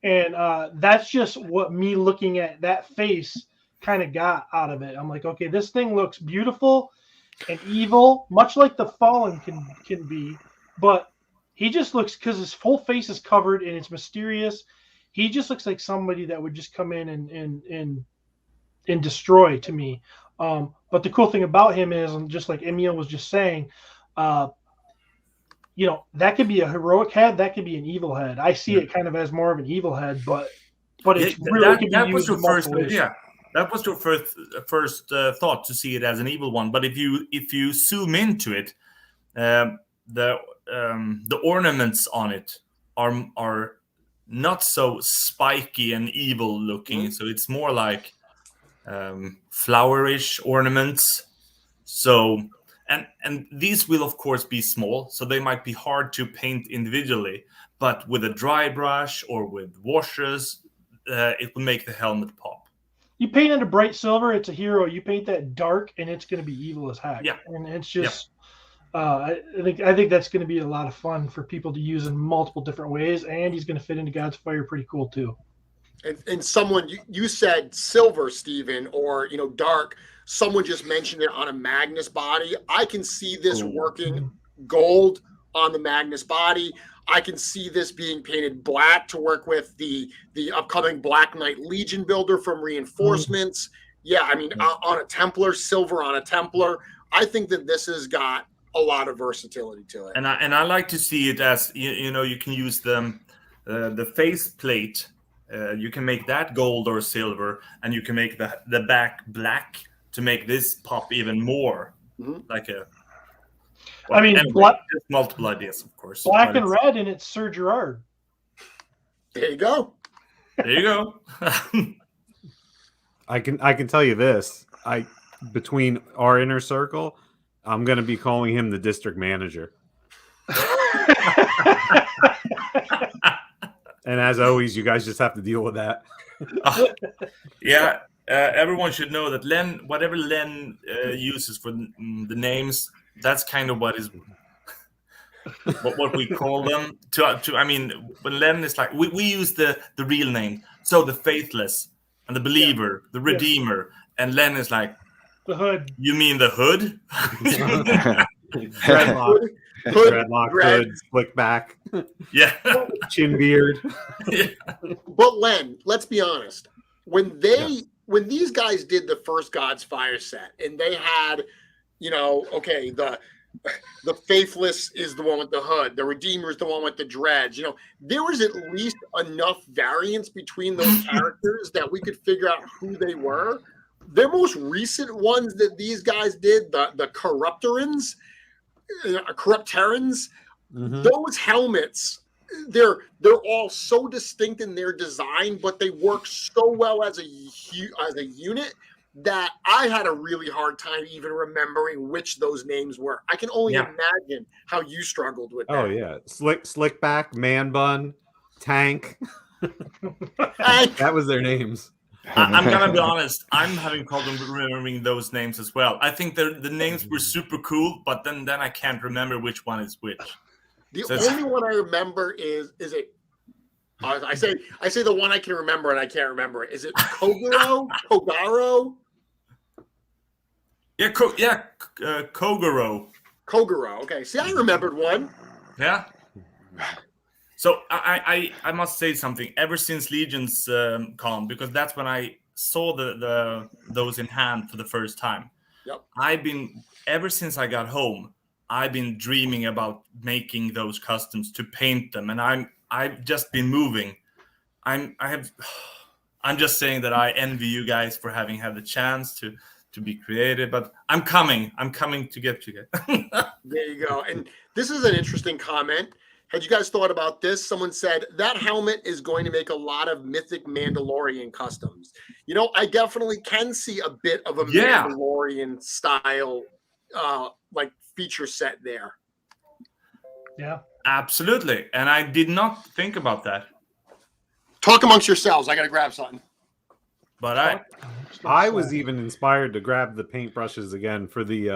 And that's just what me looking at that face kind of got out of it. I'm like, okay, this thing looks beautiful and evil, much like the Fallen can be, but he just looks, because his full face is covered and it's mysterious. He just looks like somebody that would just come in and destroy to me. But the cool thing about him is, and just like Emil was just saying, that could be a heroic head, that could be an evil head. I see it kind of as more of an evil head, but it's really that was your first idea. That was your first thought, to see it as an evil one. But if you zoom into it, the ornaments on it are not so spiky and evil looking. So it's more like flowerish ornaments. So and these will of course be small, so they might be hard to paint individually. But with a dry brush or with washes, it will make the helmet pop. You paint it a bright silver, it's a hero. You paint that dark, and it's going to be evil as heck. Yeah, and it's just. I think that's going to be a lot of fun for people to use in multiple different ways, and he's going to fit into God's Fire pretty cool too. And someone you said silver, Steven, or dark. Someone just mentioned it on a Magnus body. I can see this working gold on the Magnus body. I can see this being painted black to work with the upcoming Black Knight Legion builder from Reinforcements. On a Templar, silver on a Templar. I think that this has got a lot of versatility to it. And I like to see it as you can use the face plate. You can make that gold or silver, and you can make the back black to make this pop even more. Like a. Well, just multiple ideas, of course. Black and red, and it's Sir Girard. There you go. There you go. I can tell you this. Between our inner circle, I'm going to be calling him the district manager. And as always, you guys just have to deal with that. Yeah, everyone should know that whatever Len uses for the names, that's kind of what we call them. I mean, when Len is like, we use the real name. So the faithless and the believer, the redeemer, and Len is like, The hood. you mean the hood? Dreadlock, hood, slick back, Yeah. chin beard. Yeah. But Len, let's be honest. When these guys did the first God's Fire set, and they had, okay, the faithless is the one with the hood, the redeemer is the one with the dreads. There was at least enough variance between those characters that we could figure out who they were. Their most recent ones that these guys did, the Corrupterans, those helmets, they're all so distinct in their design, but they work so well as a unit that I had a really hard time even remembering which those names were. I can only imagine how you struggled with that. Oh yeah, slick back, man bun, tank. That was their names. I'm gonna be honest. I'm having problem remembering those names as well. I think the names were super cool, but then I can't remember which one is which. The only one I remember is it. I say the one I can remember and I can't remember it. Is it Kogoro? Kogaro? Yeah, Kogoro. Kogoro. Okay. See, I remembered one. Yeah. So I must say something. Ever since Legion's Con, because that's when I saw those in hand for the first time. Yep. Ever since I got home, I've been dreaming about making those customs to paint them, and I've just been moving. I'm just saying that I envy you guys for having had the chance to be creative, but I'm coming to get you guys. There you go. And this is an interesting comment. Had you guys thought about this? Someone said that helmet is going to make a lot of Mythic Mandalorian customs. I definitely can see a bit of a Mandalorian style like feature set there. Yeah. Absolutely. And I did not think about that. Talk amongst yourselves. I got to grab something. But I was even inspired to grab the paintbrushes again for the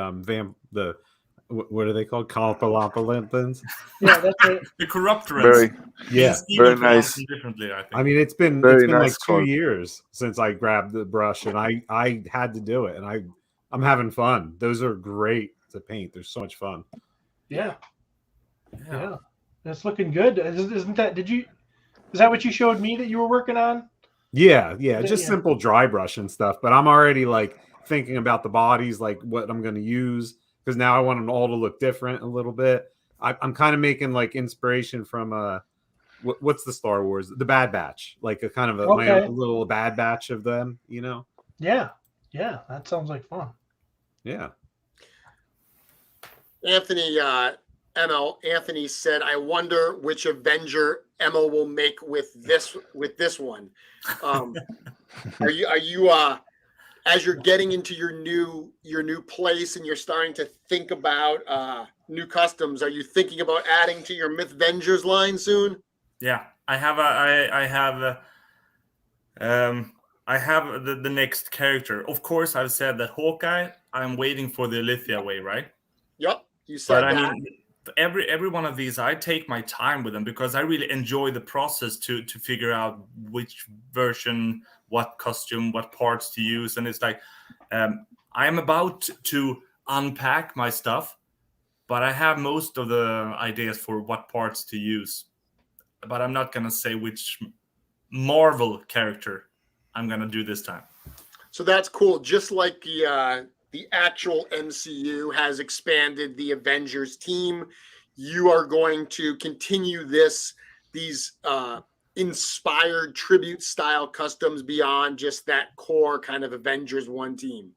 what are they called? Kalpalapalantans? Yeah, that's it. The Corrupterans. Very nice. Differently, I think. I mean, it's been nice like 2 years since I grabbed the brush, and I had to do it, and I'm having fun. Those are great to paint. They're so much fun. Yeah. That's looking good. Isn't that? Is that what you showed me that you were working on? Yeah, just simple dry brush and stuff. But I'm already like thinking about the bodies, like what I'm going to use, because now I want them all to look different a little bit. I'm kind of making like inspiration from what's the Star Wars, the Bad Batch, like a kind of my own little Bad Batch of them, Yeah, that sounds like fun. Yeah. Anthony said, "I wonder which Avenger Emma will make with this one." Are you as you're getting into your new place and you're starting to think about new customs? Are you thinking about adding to your Myth Vengers line soon? Yeah, I have the next character. Of course, I've said that Hawkeye. I'm waiting for the Alithia way, right? Yep, you said that. I mean, every one of these, I take my time with them because I really enjoy the process to figure out which version, what costume, what parts to use, and it's like I am about to unpack my stuff, but I have most of the ideas for what parts to use. But I'm not gonna say which Marvel character I'm gonna do this time. So that's cool. Just like the actual MCU has expanded the Avengers team, you are going to continue these inspired tribute style customs beyond just that core kind of Avengers one team.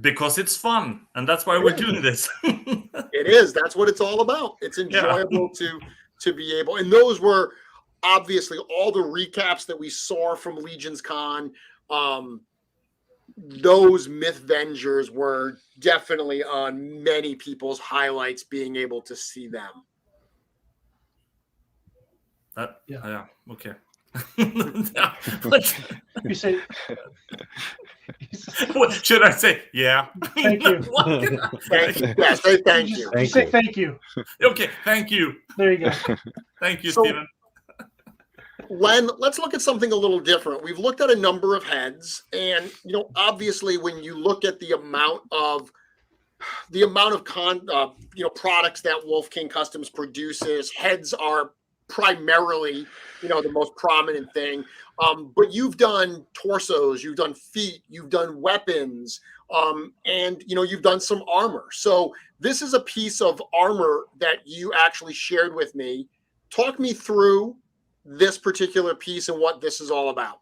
Because it's fun, and that's why we're doing this. It is. That's what it's all about. It's enjoyable to be able. And those were obviously all the recaps that we saw from Legion's Con. Those Myth Vengers were definitely on many people's highlights, being able to see them. Yeah. Okay. But- You say, what should I say? Yeah. Thank you. What? Thank you. Yeah, say thank just, you. just say thank you. Okay, thank you. There you go. Thank you, So- Stephen. Len, let's look at something a little different. We've looked at a number of heads, and obviously, when you look at the amount of products that Wolf King Customs produces, heads are primarily the most prominent thing. But you've done torsos, you've done feet, you've done weapons, and you've done some armor. So this is a piece of armor that you actually shared with me. Talk me through this particular piece and what this is all about.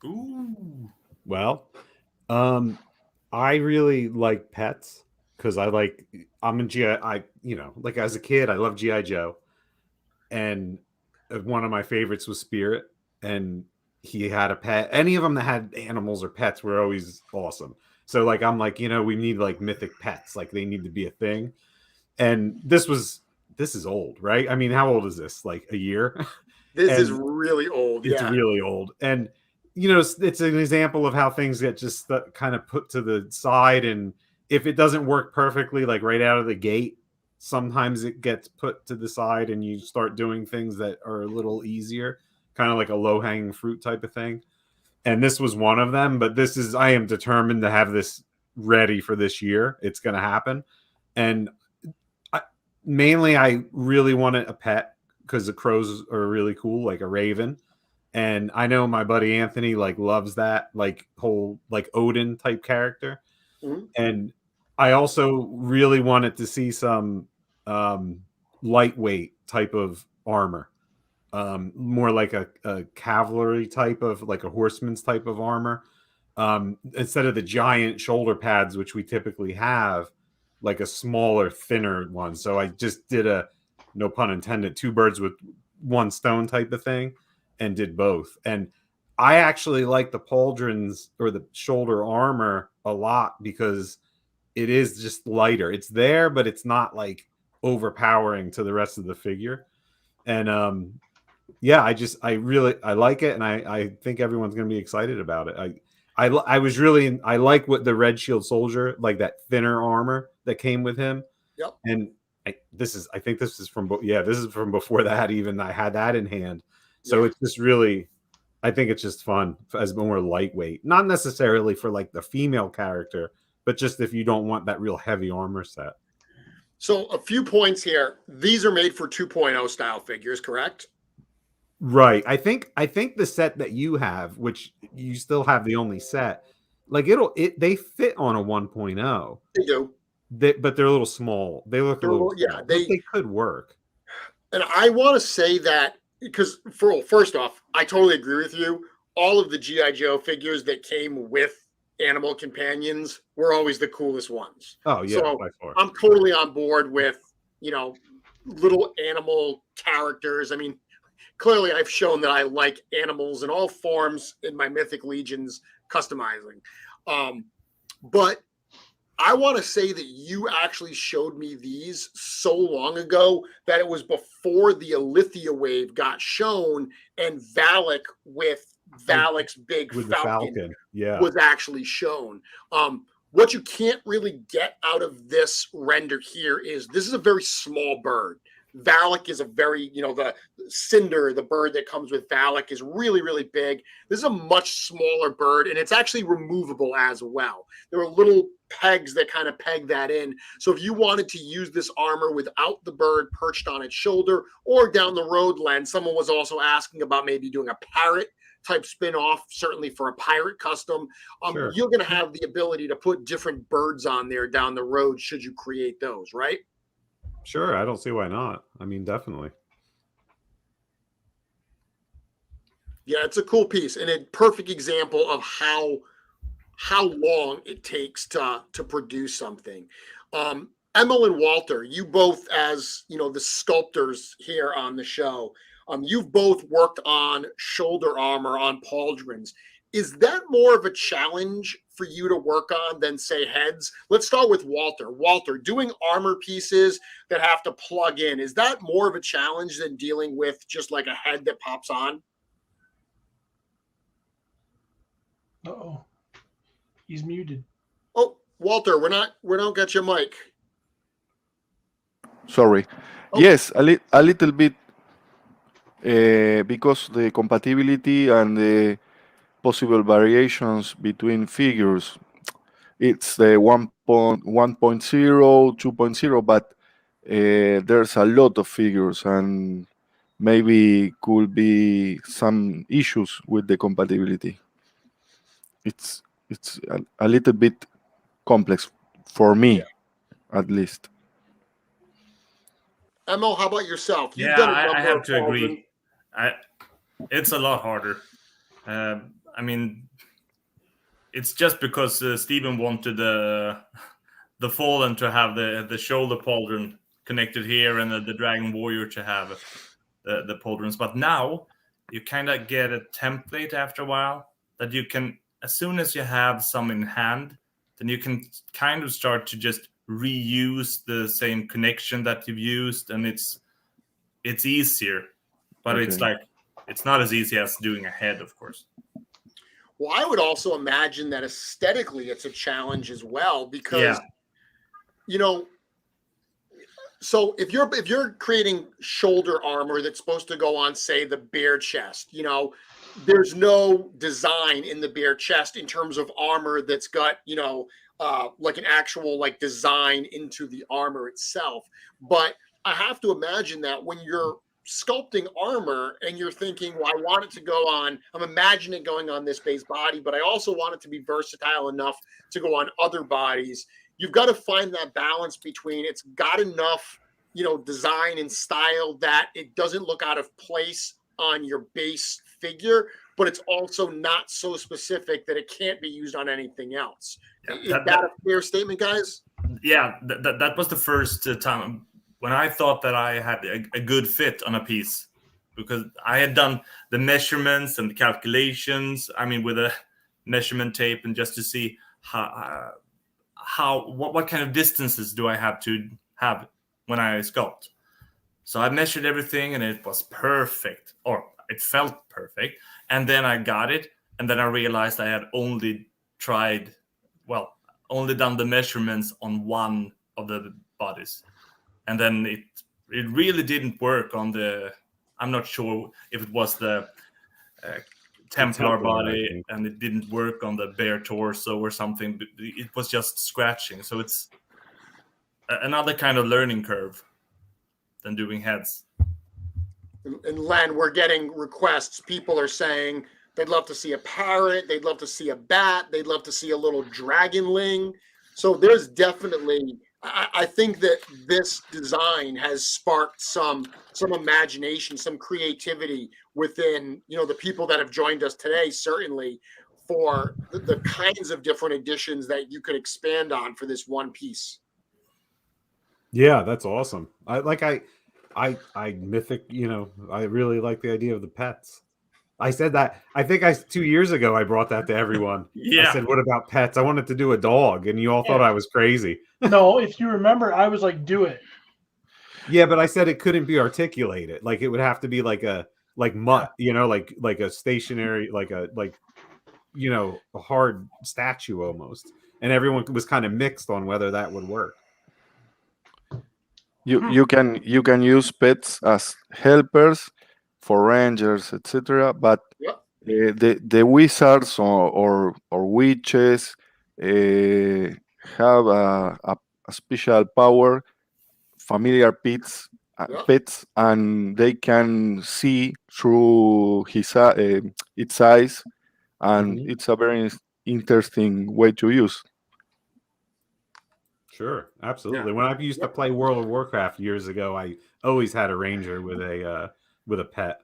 Ooh. Well, I really like pets because I'm a GI. Like as a kid, I loved GI Joe, and one of my favorites was Spirit, and he had a pet. Any of them that had animals or pets were always awesome. So like I'm like, we need like mythic pets, like they need to be a thing. And this is old, right? I mean, how old is this? Like a year? This is really old. It's Yeah. really old. And it's an example of how things get just kind of put to the side. And if it doesn't work perfectly, like right out of the gate, sometimes it gets put to the side and you start doing things that are a little easier, kind of like a low-hanging fruit type of thing. And this was one of them. But I am determined to have this ready for this year. It's going to happen. And mainly, I really wanted a pet because the crows are really cool, like a raven. And I know my buddy Anthony loves that whole Odin type character. Mm-hmm. And I also really wanted to see some lightweight type of armor, more like a cavalry type of like a horseman's type of armor, instead of the giant shoulder pads which we typically have, like a smaller, thinner one. So I just did a, no pun intended, two birds with one stone type of thing, and did both. And I actually like the pauldrons or the shoulder armor a lot because it is just lighter. It's there, but it's not like overpowering to the rest of the figure. And I like it, and I think everyone's going to be excited about it. I like what the Red Shield Soldier, like that thinner armor that came with him. Yep. And this is from before that even. I had that in hand. So It's just really, I think it's just fun as more lightweight, not necessarily for like the female character, but just if you don't want that real heavy armor set. So a few points here. These are made for 2.0 style figures, correct? Right. I think the set that you have, which you still have the only set, like they fit on a 1.0. They do. But they're a little small. They look a little small, small, they could work. And I want to say that because first off, I totally agree with you. All of the G.I. Joe figures that came with animal companions were always the coolest ones. Oh yeah, so by far. I'm totally on board with little animal characters. I mean, clearly I've shown that I like animals in all forms in my Mythic Legions customizing. But I want to say that you actually showed me these so long ago that it was before the Alithia wave got shown and Valak with Valak's big falcon was actually shown. What you can't really get out of this render here is this is a very small bird. Valak is a very, the cinder, the bird that comes with Valak is really, really big. This is a much smaller bird, and it's actually removable as well. There are little pegs that kind of peg that in. So if you wanted to use this armor without the bird perched on its shoulder, or down the road, Len, someone was also asking about maybe doing a parrot type spin-off, certainly for a pirate custom. Sure. You're going to have the ability to put different birds on there down the road should you create those, right? Sure, I don't see why not. I mean, definitely. Yeah, it's a cool piece and a perfect example of how long it takes to produce something. Emil and Walter, you both as the sculptors here on the show, you've both worked on shoulder armor on pauldrons. Is that more of a challenge for you to work on than, say, heads? Let's start with Walter. Walter, doing armor pieces that have to plug in, is that more of a challenge than dealing with just like a head that pops on? Uh-oh. He's muted. Oh, Walter, we don't get your mic. Sorry. Oh. Yes, a little bit, because the compatibility and the possible variations between figures. It's the 1.0, 2.0, but there's a lot of figures, and maybe could be some issues with the compatibility. It's a little bit complex for me, at least. Emil, how about yourself? You've Yeah, done a number I have of to agree. Pauldron. It's a lot harder. I mean, it's just because Stephen wanted the Fallen to have the shoulder pauldron connected here, and the Dragon Warrior to have the pauldrons. But now you kind of get a template after a while that you can, as soon as you have some in hand, then you can kind of start to just reuse the same connection that you've used, and it's easier. But it's Okay. like, it's not as easy as doing a head, of course. Well, I would also imagine that aesthetically it's a challenge as well, because you know, so if you're creating shoulder armor that's supposed to go on, say, the bare chest, you know, there's no design in the bare chest in terms of armor that's got, you know, like an actual like design into the armor itself. But I have to imagine that when you're sculpting armor and you're thinking, well, I want it to go on, I'm imagining it going on this base body, but I also want it to be versatile enough to go on other bodies. You've got to find that balance between it's got enough, you know, design and style that it doesn't look out of place on your base figure, but it's also not so specific that it can't be used on anything else. Yeah, Is that a fair statement, guys? Yeah, that was the first time when I thought that I had a good fit on a piece, because I had done the measurements and the calculations, I mean, with a measurement tape, and just to see what kind of distances do I have to have when I sculpt. So I measured everything, and it was perfect, or it felt perfect. And then I got it, and then I realized I had only done the measurements on one of the bodies. And then it really didn't work on the, I'm not sure if it was the Templar body, and it didn't work on the bare torso or something. It was just scratching. So it's another kind of learning curve than doing heads. And Len, we're getting requests. People are saying they'd love to see a parrot, they'd love to see a bat, they'd love to see a little dragonling. So there's definitely, I think that this design has sparked some imagination, some creativity within, you know, the people that have joined us today, certainly, for the kinds of different editions that you could expand on for this one piece. Yeah, that's awesome. I mythic, you know, I really like the idea of the pets. I said that, I think 2 years ago, I brought that to everyone. Yeah. I said, what about pets? I wanted to do a dog, and you all thought I was crazy. No, if you remember, I was like, do it. Yeah, but I said it couldn't be articulated. Like, it would have to be like mutt, you know, like a stationary, like you know, a hard statue almost. And everyone was kind of mixed on whether that would work. You can use pets as helpers for rangers, etc. But Yep. the wizards or witches have a special power, familiar pets, pets, and they can see through its eyes, and it's a very interesting way to use. Sure, absolutely. When I used to play World of Warcraft years ago, I always had a ranger with a pet.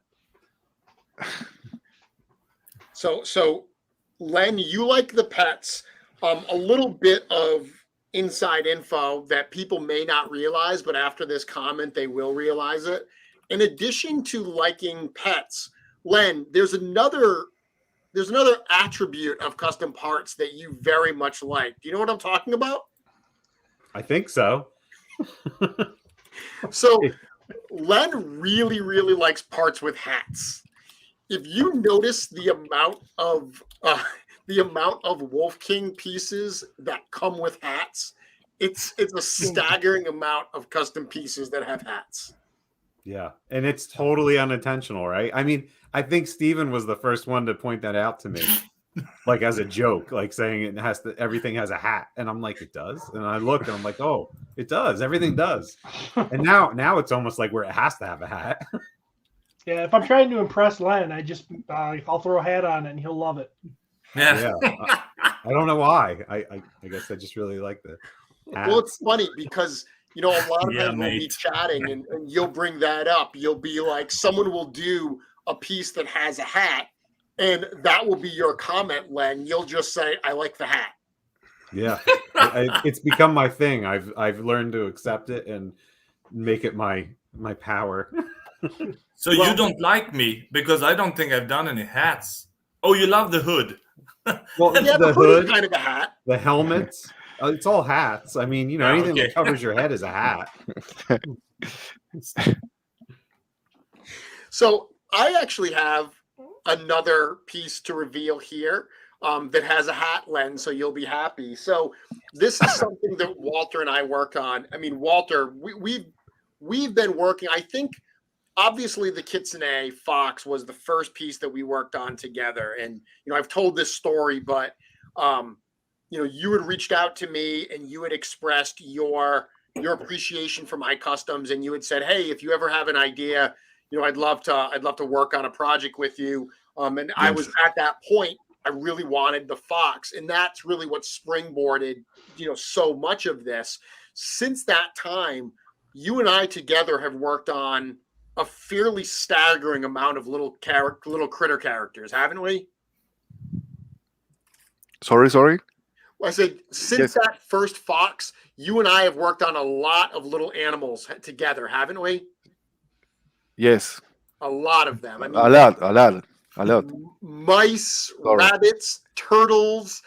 So Len, you like the pets. A little bit of inside info that people may not realize, but after this comment, they will realize it. In addition to liking pets, Len, there's another there's another attribute of custom parts that you very much like. Do you know what I'm talking about? I think so. So Len really, really likes parts with hats. If you notice the amount of Wolf King pieces that come with hats, it's a staggering amount of custom pieces that have hats. Yeah, and it's totally unintentional, right? I mean, I think Steven was the first one to point that out to me, like as a joke, like saying everything has a hat, and I'm like, it does, and I look and I'm like, oh, it does, everything does, and now it's almost like where it has to have a hat. Yeah, if I'm trying to impress Len, I'll throw a hat on it and he'll love it. Yeah. I don't know why. I guess I just really like the hats. Well, it's funny because a lot of Yeah, times we'll be mate. chatting and you'll bring that up. You'll be like, someone will do a piece that has a hat, and that will be your comment, Len. You'll just say, "I like the hat." Yeah, it's become my thing. I've learned to accept it and make it my power. So you don't like me because I don't think I've done any hats. Oh, you love the hood. Well, Yeah, the the hood hood, is kind of a hat. the helmets, it's all hats. I mean, anything okay. that covers your head is a hat. So I actually have another piece to reveal here that has a hat, Len, so you'll be happy. So this is something that Walter and I work on. I mean, Walter, we've been working, I think, obviously the Kitsune Fox was the first piece that we worked on together. And, I've told this story, but, you had reached out to me and you had expressed your appreciation for my customs. And you had said, hey, if you ever have an idea, I'd love to work on a project with you. And yes. I was at that point, I really wanted the Fox. And that's really what springboarded, so much of this. Since that time, you and I together have worked on a fairly staggering amount of little critter characters, haven't we? Sorry. Well, I said, since that first Fox, you and I have worked on a lot of little animals together, haven't we? Yes. A lot of them. I mean, a lot. Mice, rabbits, turtles,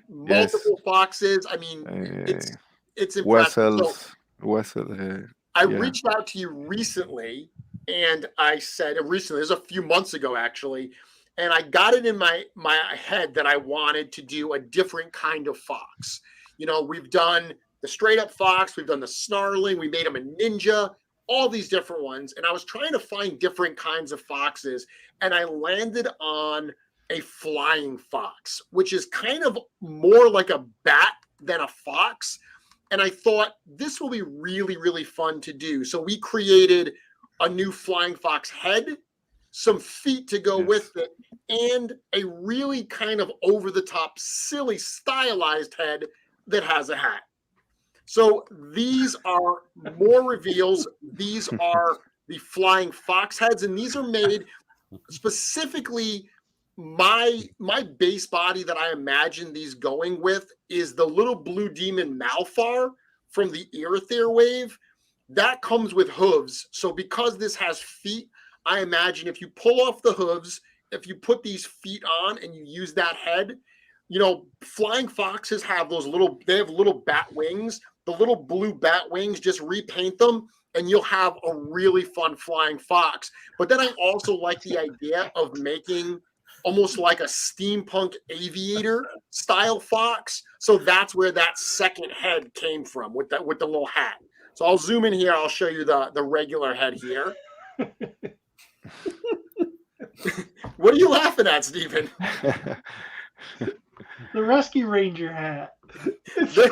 multiple foxes. I mean, it's impressive. I reached out to you recently, and I said recently, this was a few months ago actually, and I got it in my head that I wanted to do a different kind of fox. We've done the straight up fox, we've done the snarling, we made him a ninja, all these different ones, and I was trying to find different kinds of foxes, and I landed on a flying fox, which is kind of more like a bat than a fox. And I thought this will be really, really fun to do. So we created a new flying fox head, some feet to go with it, and a really kind of over-the-top, silly, stylized head that has a hat. So these are more reveals. These are the flying fox heads, and these are made specifically. My base body that I imagine these going with is the little blue demon Malfar from the Irithyr wave. That comes with hooves. So because this has feet, I imagine if you pull off the hooves, if you put these feet on and you use that head, flying foxes have they have little bat wings. The little blue bat wings, just repaint them and you'll have a really fun flying fox. But then I also like the idea of making almost like a steampunk aviator style fox. So that's where that second head came from with the little hat. So I'll zoom in here. I'll show you the regular head here. What are you laughing at, Stephen? The Rescue Ranger hat. So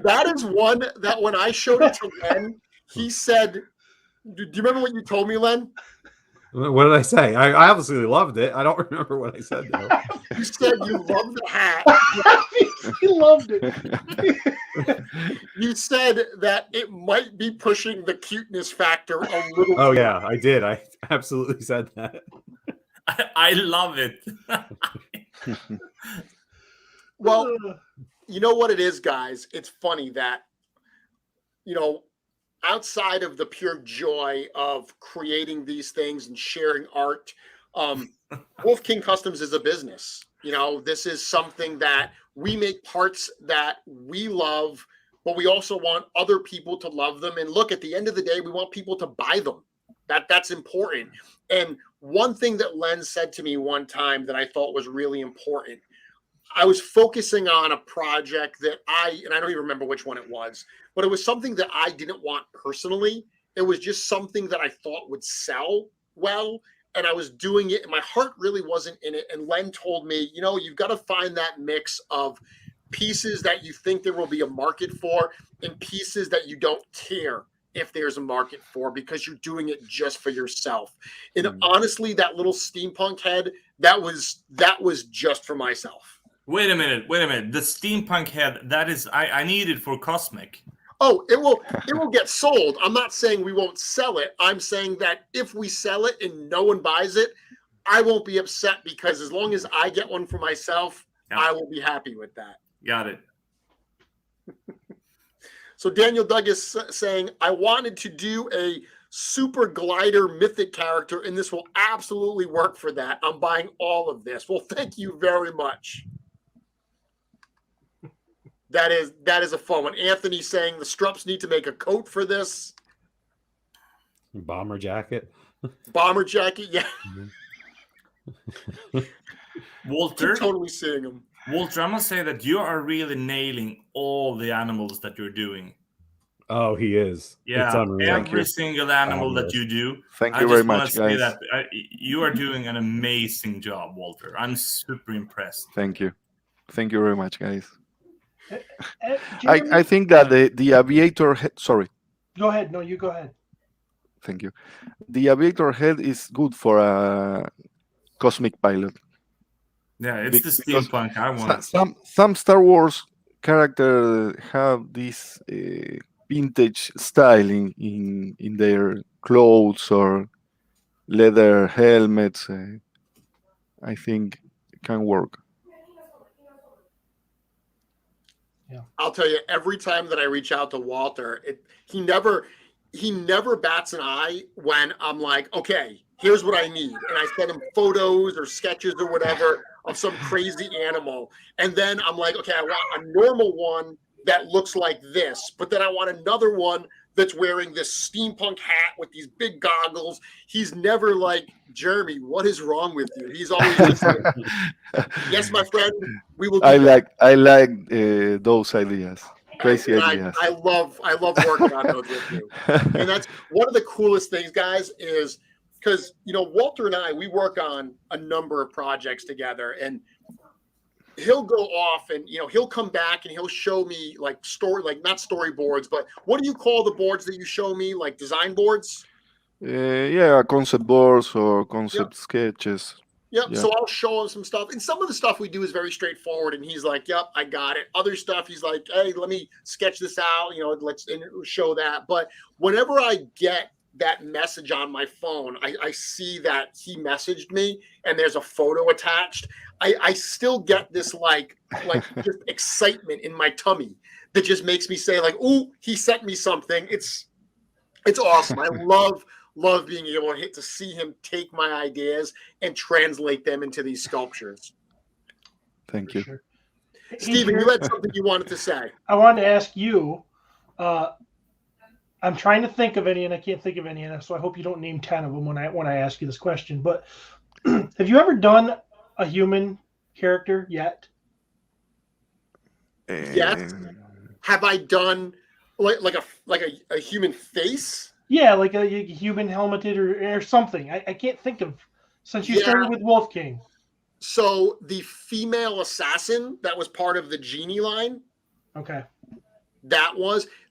that is one that when I showed it to Len, he said, do you remember what you told me, Len? What did I say? I obviously loved it. I don't remember what I said, though. You said you loved the hat. He loved it. You said that it might be pushing the cuteness factor a little. Oh, yeah, I did. I absolutely said that. I love it. Well, you know what it is, guys? It's funny that, outside of the pure joy of creating these things and sharing art, Wolf King Customs is a business. You know, this is something that we make parts that we love, but we also want other people to love them. And look, at the end of the day, we want people to buy them. That's important. And one thing that Len said to me one time that I thought was really important, I was focusing on a project that I don't even remember which one it was, but it was something that I didn't want personally. It was just something that I thought would sell well. And I was doing it and my heart really wasn't in it. And Len told me, you know, you've got to find that mix of pieces that you think there will be a market for and pieces that you don't care if there's a market for, because you're doing it just for yourself. And honestly, that little steampunk head, that was just for myself. Wait a minute. The steampunk head, that is, I need it for Cosmic. Oh, it will get sold. I'm not saying we won't sell it. I'm saying that if we sell it and no one buys it, I won't be upset, because as long as I get one for myself, I will be happy with that. Got it. So Daniel Doug is saying, I wanted to do a super glider mythic character, and this will absolutely work for that. I'm buying all of this. Well, thank you very much. That is a fun one. Anthony saying the Strups need to make a coat for this. Bomber jacket. Bomber jacket, yeah. Walter, Totally seeing him. Walter, I must say that you are really nailing all the animals that you're doing. Oh, he is. Yeah, It's unreal. every single animal that you do. Thank I you just very wanna much, say guys. that you are doing an amazing job, Walter. I'm super impressed. Thank you very much, guys. Jeremy, I think that the aviator head, sorry, go ahead. No, you go ahead. thank you. The aviator head is good for a cosmic pilot. Yeah, it's the Because steampunk I want. Some Star Wars characters have this vintage style in their clothes or leather helmets. I think it can work. I'll tell you, every time that I reach out to Walter, he never bats an eye when I'm like, okay, here's what I need. And I send him photos or sketches or whatever of some crazy animal. And then I'm like, okay, I want a normal one that looks like this, but then I want another one that's wearing this steampunk hat with these big goggles. He's never like, Jeremy, what is wrong with you? He's always just like, yes, my friend, we will do that. I like those ideas, crazy ideas. I love working on those with you. And that's one of the coolest things, guys, is because, you know, Walter and I, we work on a number of projects together, and he'll go off and, you know, he'll come back and he'll show me like not storyboards, but what do you call the boards that you show me? Like design boards? Yeah, concept boards or concept sketches. Yep. Yeah. So I'll show him some stuff. And some of the stuff we do is very straightforward. And he's like, yep, I got it. Other stuff, he's like, hey, let me sketch this out. You know, let's show that. But whenever I get that message on my phone, I see that he messaged me and there's a photo attached. I still get this like just excitement in my tummy that just makes me say like, ooh, he sent me something. It's awesome. I love being able to see him take my ideas and translate them into these sculptures. Thank you. Sure. Stephen, you had something you wanted to say. I wanted to ask you. I'm trying to think of any, and I can't think of any, and so I hope you don't name 10 of them when I ask you this question. But have you ever done a human character yet? Yes. Have I done like a human face? Yeah, like a human helmeted or something. I can't think of, since you started with Wolf King. So the female assassin that was part of the Genie line. Okay.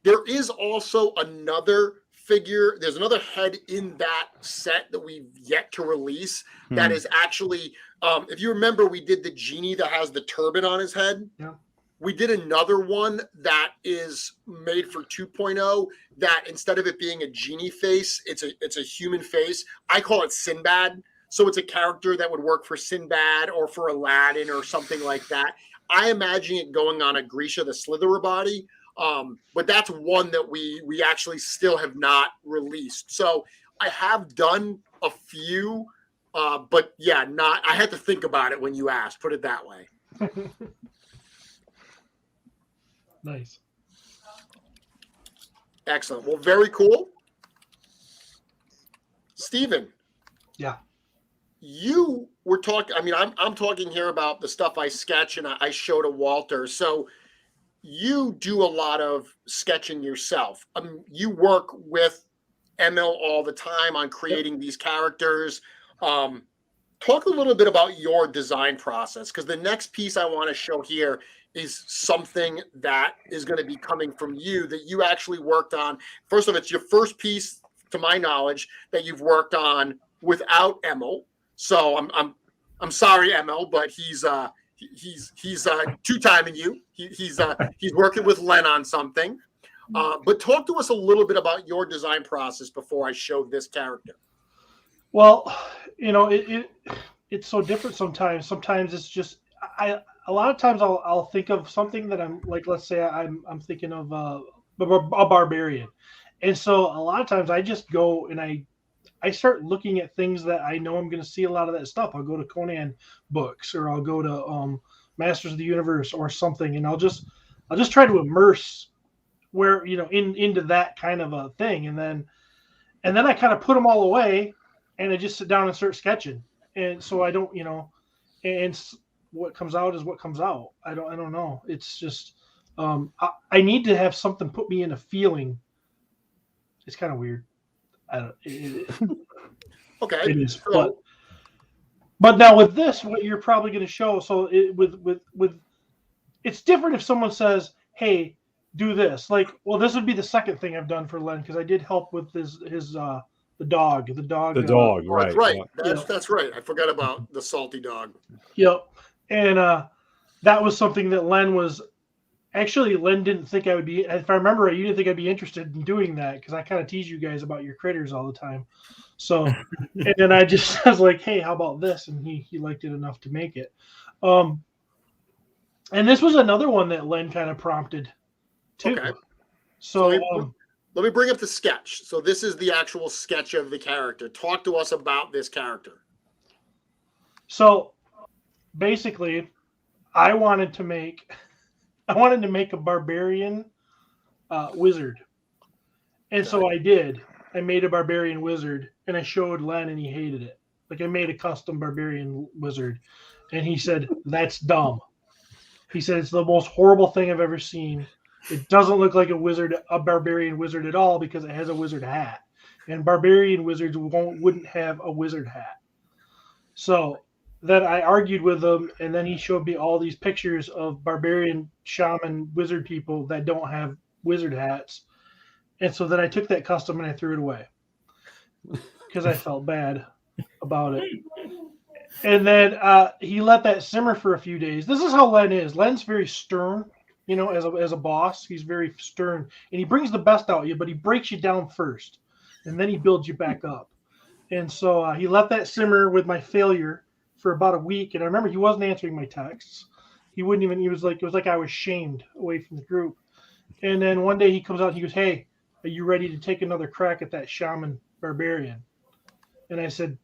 There is also another figure. There's another head in that set that we've yet to release. That is actually, if you remember, we did the Genie that has the turban on his head. Yeah. We did another one that is made for 2.0 that instead of it being a genie face, it's a human face. I call it Sinbad. So it's a character that would work for Sinbad or for Aladdin or something like that. I imagine it going on a Grisha the Slitherer body. But that's one that we actually still have not released. So I have done a few But yeah, I had to think about it when you asked, put it that way. Nice. Excellent. Well, very cool. Steven. Yeah. You were talking, I mean, I'm talking here about the stuff I sketch and I show to Walter. So you do a lot of sketching yourself. You work with Emil all the time on creating these characters. Talk a little bit about your design process, because the next piece I want to show here is something that is going to be coming from you that you actually worked on. First of all, it's your first piece, to my knowledge, that you've worked on without Emil. So I'm sorry, Emil, but he's two-timing you. He's working with Len on something. But talk to us a little bit about your design process before I show this character. Well, you know, it's so different sometimes. Sometimes it's just a lot of times I'll think of something that I'm like, let's say I'm thinking of a barbarian, and so a lot of times I just go and I start looking at things that I know I'm going to see a lot of that stuff. I'll go to Conan books, or I'll go to Masters of the Universe or something, and I'll just try to immerse where, you know, into that kind of a thing, and then I kind of put them all away, and I just sit down and start sketching. And so I don't, you know, and what comes out is what comes out. I don't know. It's just I need to have something put me in a feeling. It's kind of weird. I don't. Okay. It is, but now with this, what you're probably going to show. So with it's different if someone says, "Hey, do this." Like, well, this would be the second thing I've done for Len, because I did help with his the dog. The dog, right? That's right. Yeah. That's right. I forgot about the salty dog. Yep. And that was something that Len didn't think I would be. If I remember right, you didn't think I'd be interested in doing that, because I kind of tease you guys about your critters all the time. So, and then I was like, "Hey, how about this?" And he liked it enough to make it. And this was another one that Len kind of prompted too. Okay. So let me bring up the sketch. So this is the actual sketch of the character. Talk to us about this character. So basically, I wanted to make a barbarian wizard, and so I did. I made a barbarian wizard, and I showed Len, and he hated it. Like, I made a custom barbarian wizard, and he said, "That's dumb." He said, "It's the most horrible thing I've ever seen. It doesn't look like a barbarian wizard at all, because it has a wizard hat, and barbarian wizards wouldn't have a wizard hat." So then I argued with him, and then he showed me all these pictures of barbarian, shaman, wizard people that don't have wizard hats. And so then I took that custom and I threw it away because I felt bad about it. And then he let that simmer for a few days. This is how Len is. Len's very stern, you know, as a boss. He's very stern, and he brings the best out of you, but he breaks you down first, and then he builds you back up. And so he let that simmer with my failure for about a week. And I remember he wasn't answering my texts. He wouldn't even. It was like I was shamed away from the group. And then one day he comes out and he goes, "Hey, are you ready to take another crack at that shaman barbarian?" And I said,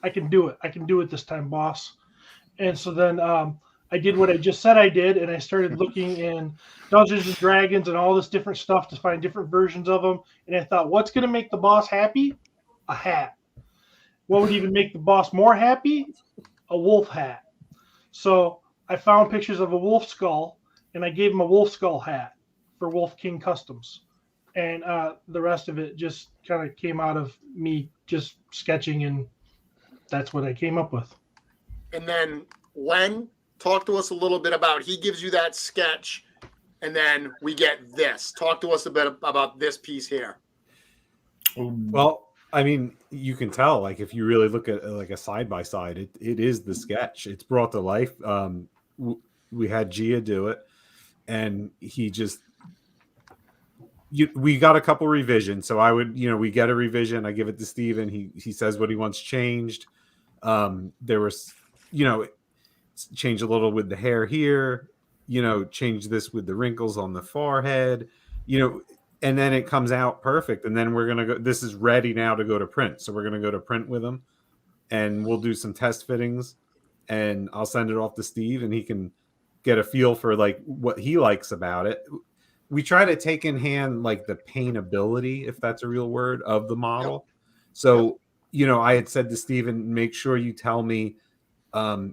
"I can do it. I can do it this time, boss." And so then I did what I just said I did, and I started looking in Dungeons and Dragons and all this different stuff to find different versions of them. And I thought, what's going to make the boss happy? A hat. What would even make the boss more happy? A wolf hat. So I found pictures of a wolf skull, and I gave him a wolf skull hat for Wolf King Customs. And the rest of it just kind of came out of me just sketching, and that's what I came up with. And then Len, talk to us a little bit about, he gives you that sketch, and then we get this. Talk to us a bit about this piece here. Well, I mean, you can tell, like, if you really look at like a side by side, it is the sketch. It's brought to life. We had Gia do it, and he just, we got a couple revisions. So I would, we get a revision. I give it to Steven. He says what he wants changed. There was, change a little with the hair here, change this with the wrinkles on the forehead, and then it comes out perfect. And then we're going to go, this is ready now to go to print. So we're going to go to print with them. and we'll do some test fittings, and I'll send it off to Steve, and he can get a feel for like what he likes about it. We try to take in hand like the paintability, if that's a real word, of the model. So, I had said to Steven, make sure you tell me, or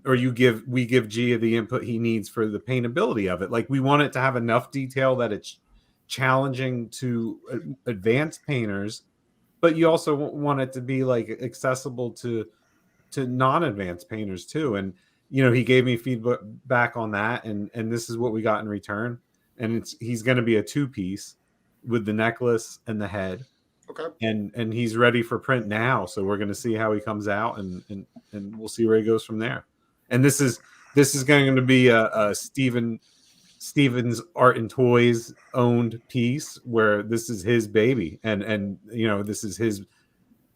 we give Gia the input he needs for the paintability of it. Like, we want it to have enough detail that it's challenging to advanced painters, but you also want it to be like accessible to non-advanced painters too. And he gave me feedback on that, and this is what we got in return. And he's going to be a 2-piece with the necklace and the head. Okay. And he's ready for print now, so we're going to see how he comes out, and we'll see where he goes from there. And this is going to be a Steven's Art and Toys owned piece, where this is his baby, and this is his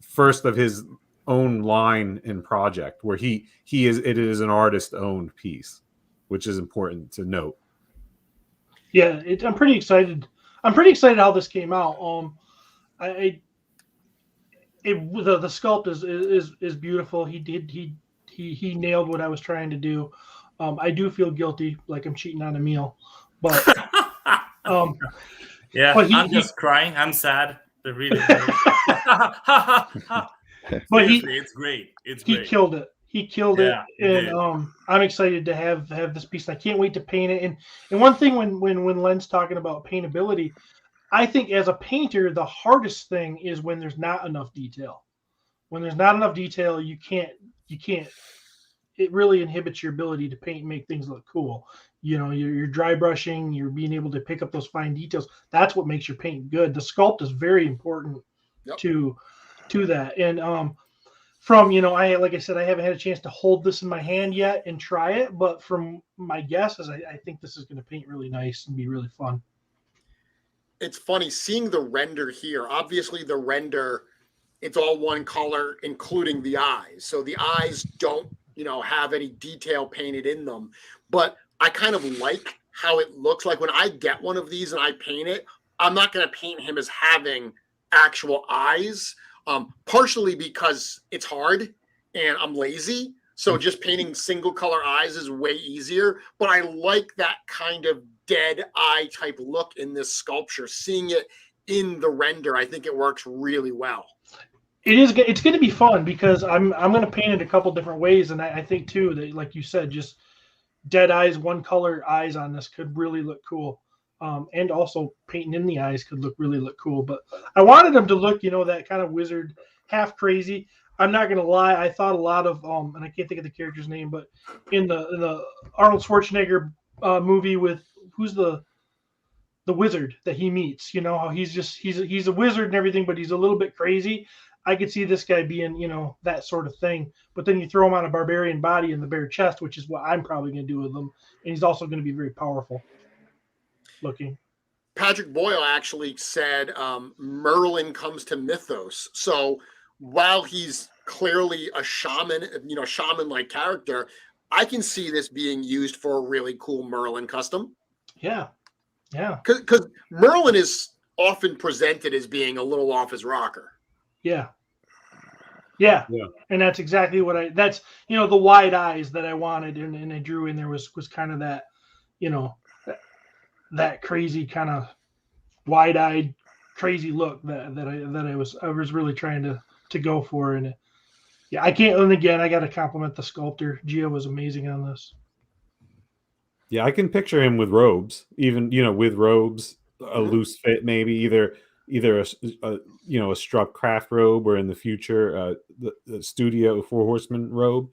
first of his own line and project, where it is an artist owned piece, which is important to note. Yeah, I'm pretty excited. I'm pretty excited how this came out. The sculpt is beautiful. He nailed what I was trying to do. I do feel guilty, like I'm cheating on Emil, but yeah, but I'm just crying. I'm sad. They're really but it's great. He killed it. He killed it, and I'm excited to have this piece. I can't wait to paint it. And one thing when Len's talking about paintability, I think as a painter, the hardest thing is when there's not enough detail. When there's not enough detail, you can't. It really inhibits your ability to paint and make things look cool. You're dry brushing, you're being able to pick up those fine details. That's what makes your paint good. The sculpt is very important to that. And from like I said, I haven't had a chance to hold this in my hand yet and try it, but from my guesses, I think this is going to paint really nice and be really fun. It's funny seeing the render here. Obviously, the render, it's all one color, including the eyes. So the eyes don't, have any detail painted in them. But I kind of like how it looks. Like when I get one of these and I paint it, I'm not going to paint him as having actual eyes. Partially because it's hard and I'm lazy. So just painting single color eyes is way easier. But I like that kind of dead eye type look in this sculpture. Seeing it in the render, I think it works really well. It's going to be fun because I'm going to paint it a couple different ways. And I think too, that like you said, just dead eyes, one color eyes on this could really look cool. And also painting in the eyes could really look cool. But I wanted them to look, that kind of wizard, half crazy. I'm not gonna lie, I thought a lot of and I can't think of the character's name, but in the Arnold Schwarzenegger movie with who's the wizard that he meets, how he's a wizard and everything, but he's a little bit crazy. I could see this guy being, that sort of thing. But then you throw him on a barbarian body in the bare chest, which is what I'm probably gonna do with him, and he's also gonna be very powerful looking. Patrick Boyle actually said Merlin comes to mythos. So while he's clearly a shaman, shaman-like character, I can see this being used for a really cool Merlin custom. Yeah. Because Merlin is often presented as being a little off his rocker. Yeah. And that's exactly what that's, the wide eyes that I wanted and I drew in there was kind of that, that crazy kind of wide-eyed crazy look that I was really trying to go for. And I can't, and again, I got to compliment the sculptor. Gia was amazing on this. Yeah, I can picture him with robes, even, with robes, a loose fit, maybe either a struck craft robe, or in the future, the studio 4 Horsemen robe.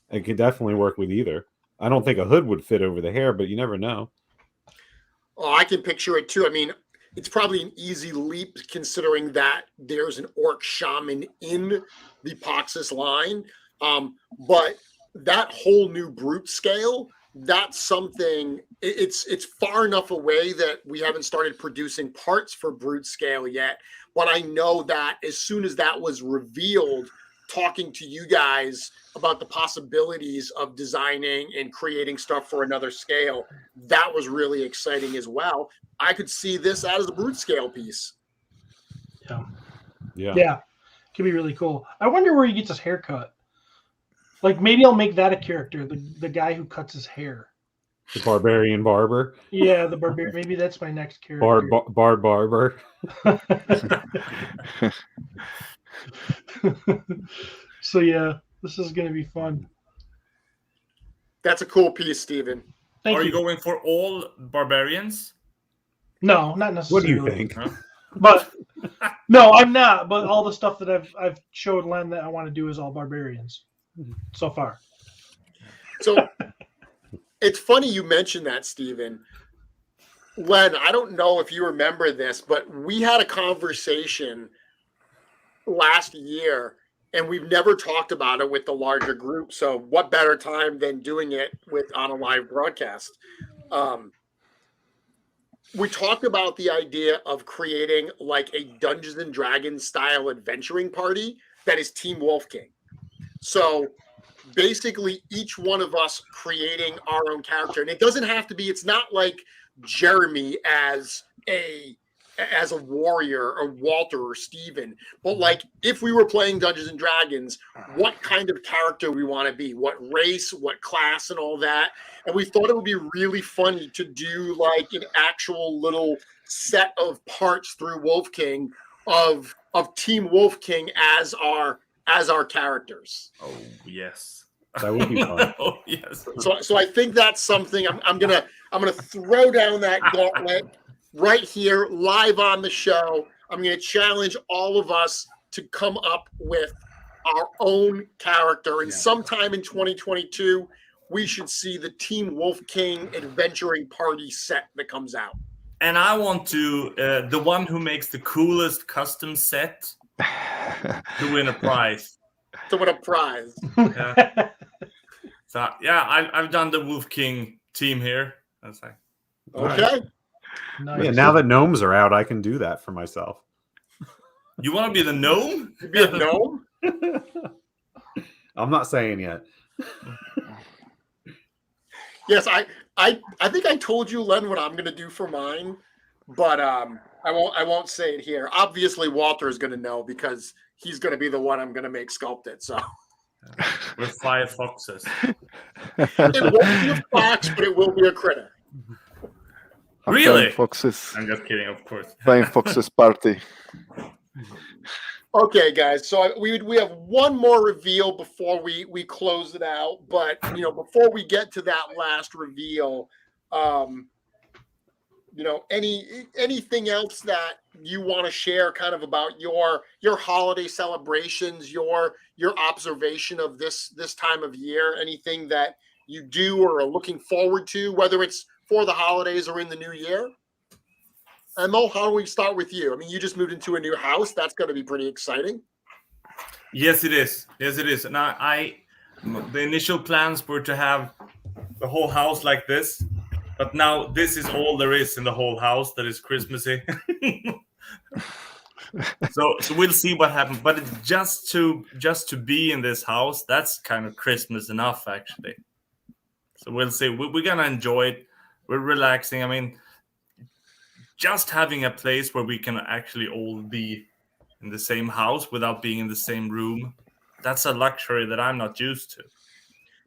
It can definitely work with either. I don't think a hood would fit over the hair, but you never know. Oh, I can picture it too. I mean, it's probably an easy leap considering that there's an orc shaman in the Poxus line. But that whole new brute scale, that's something, it's far enough away that we haven't started producing parts for brute scale yet. But I know that as soon as that was revealed, talking to you guys about the possibilities of designing and creating stuff for another scale, that was really exciting as well. I could see this as a brute scale piece. Yeah. Could be really cool. I wonder where he gets his haircut. Like maybe I'll make that a character, the guy who cuts his hair. The barbarian barber. Yeah, the barbarian. Maybe that's my next character. Barber. So yeah, this is gonna be fun. That's a cool piece, Steven. Thank Are you. you going for all barbarians? No, not What do necessarily. you think? Huh? But no, I'm not. But all the stuff that I've showed Len that I want to do is all barbarians so far. So it's funny you mentioned that, Steven. Len, I don't know if you remember this, but we had a conversation last year and we've never talked about it with the larger group. So what better time than doing it on a live broadcast? We talked about the idea of creating like a Dungeons and Dragons style adventuring party that is Team Wolf King. So basically each one of us creating our own character. And it doesn't have to be, it's not like Jeremy as a warrior or Walter or Steven, but like if we were playing Dungeons and Dragons, what kind of character we want to be, what race, what class and all that. And we thought it would be really funny to do like an actual little set of parts through Wolf King of Team Wolf King as our characters. Oh yes, That would be fun. Oh yes. So I think that's something I'm gonna throw down that gauntlet right here live on the show. I'm gonna challenge all of us to come up with our own character, and sometime in 2022 we should see the Team Wolf King adventuring party set that comes out. And I want to the one who makes the coolest custom set to win a prize. To win a prize. Yeah. So yeah, I've done the Wolf King team here. That's like Okay. Nice. Yeah, now that gnomes are out, I can do that for myself. you want to be the gnome? You be a gnome? I'm not saying yet. Yes, I think I told you, Len, what I'm gonna do for mine, but I won't say it here. Obviously, Walter is gonna know because he's gonna be the one I'm gonna make sculpted. So We're 5 foxes. it won't be a fox, but it will be a critter. Really? Flying Foxes. I'm just kidding, of course. Flying Foxes party. Okay, guys. So we have one more reveal before we close it out. But before we get to that last reveal, anything else that you want to share, kind of about your holiday celebrations, your observation of this time of year, anything that you do or are looking forward to, whether it's for the holidays or in the new year? Emil, how do we start with you? I mean, you just moved into a new house. That's going to be pretty exciting. Yes, it is. Yes, it is. And the initial plans were to have the whole house like this, but now this is all there is in the whole house that is Christmassy. So we'll see what happens. But it's just to be in this house, that's kind of Christmas enough, actually. So we'll see. We're gonna enjoy it. We're relaxing. I mean, just having a place where we can actually all be in the same house without being in the same room, that's a luxury that I'm not used to.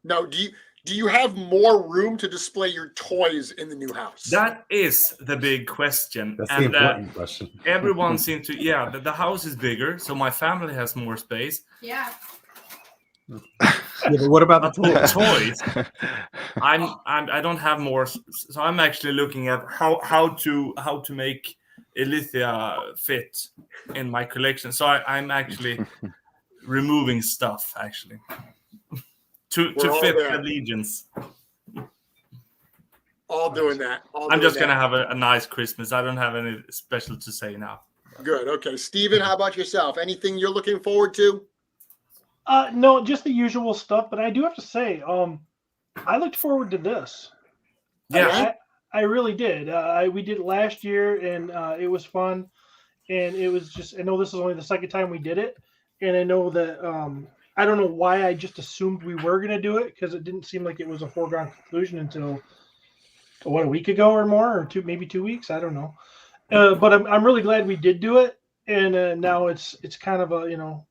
Now, do you have more room to display your toys in the new house? That is the big question. That's the important question. Everyone seems to, the house is bigger, so my family has more space. Yeah. Yeah, but what about the toys? I don't have more, so I'm actually looking at how to make Elithia fit in my collection. So I'm actually removing stuff actually to fit the allegiance. All doing that. I'm just gonna have a nice Christmas. I don't have any special to say now. Good. Okay, Steven, how about yourself? Anything you're looking forward to? No, just the usual stuff. But I do have to say, I looked forward to this. Yeah, I really did. We did it last year, and it was fun. And it was just, I know this is only the second time we did it. And I know that, I don't know why I just assumed we were going to do it, because it didn't seem like it was a foregone conclusion until, a week ago or more, or maybe 2 weeks. I don't know. But I'm really glad we did do it. And now it's kind of a,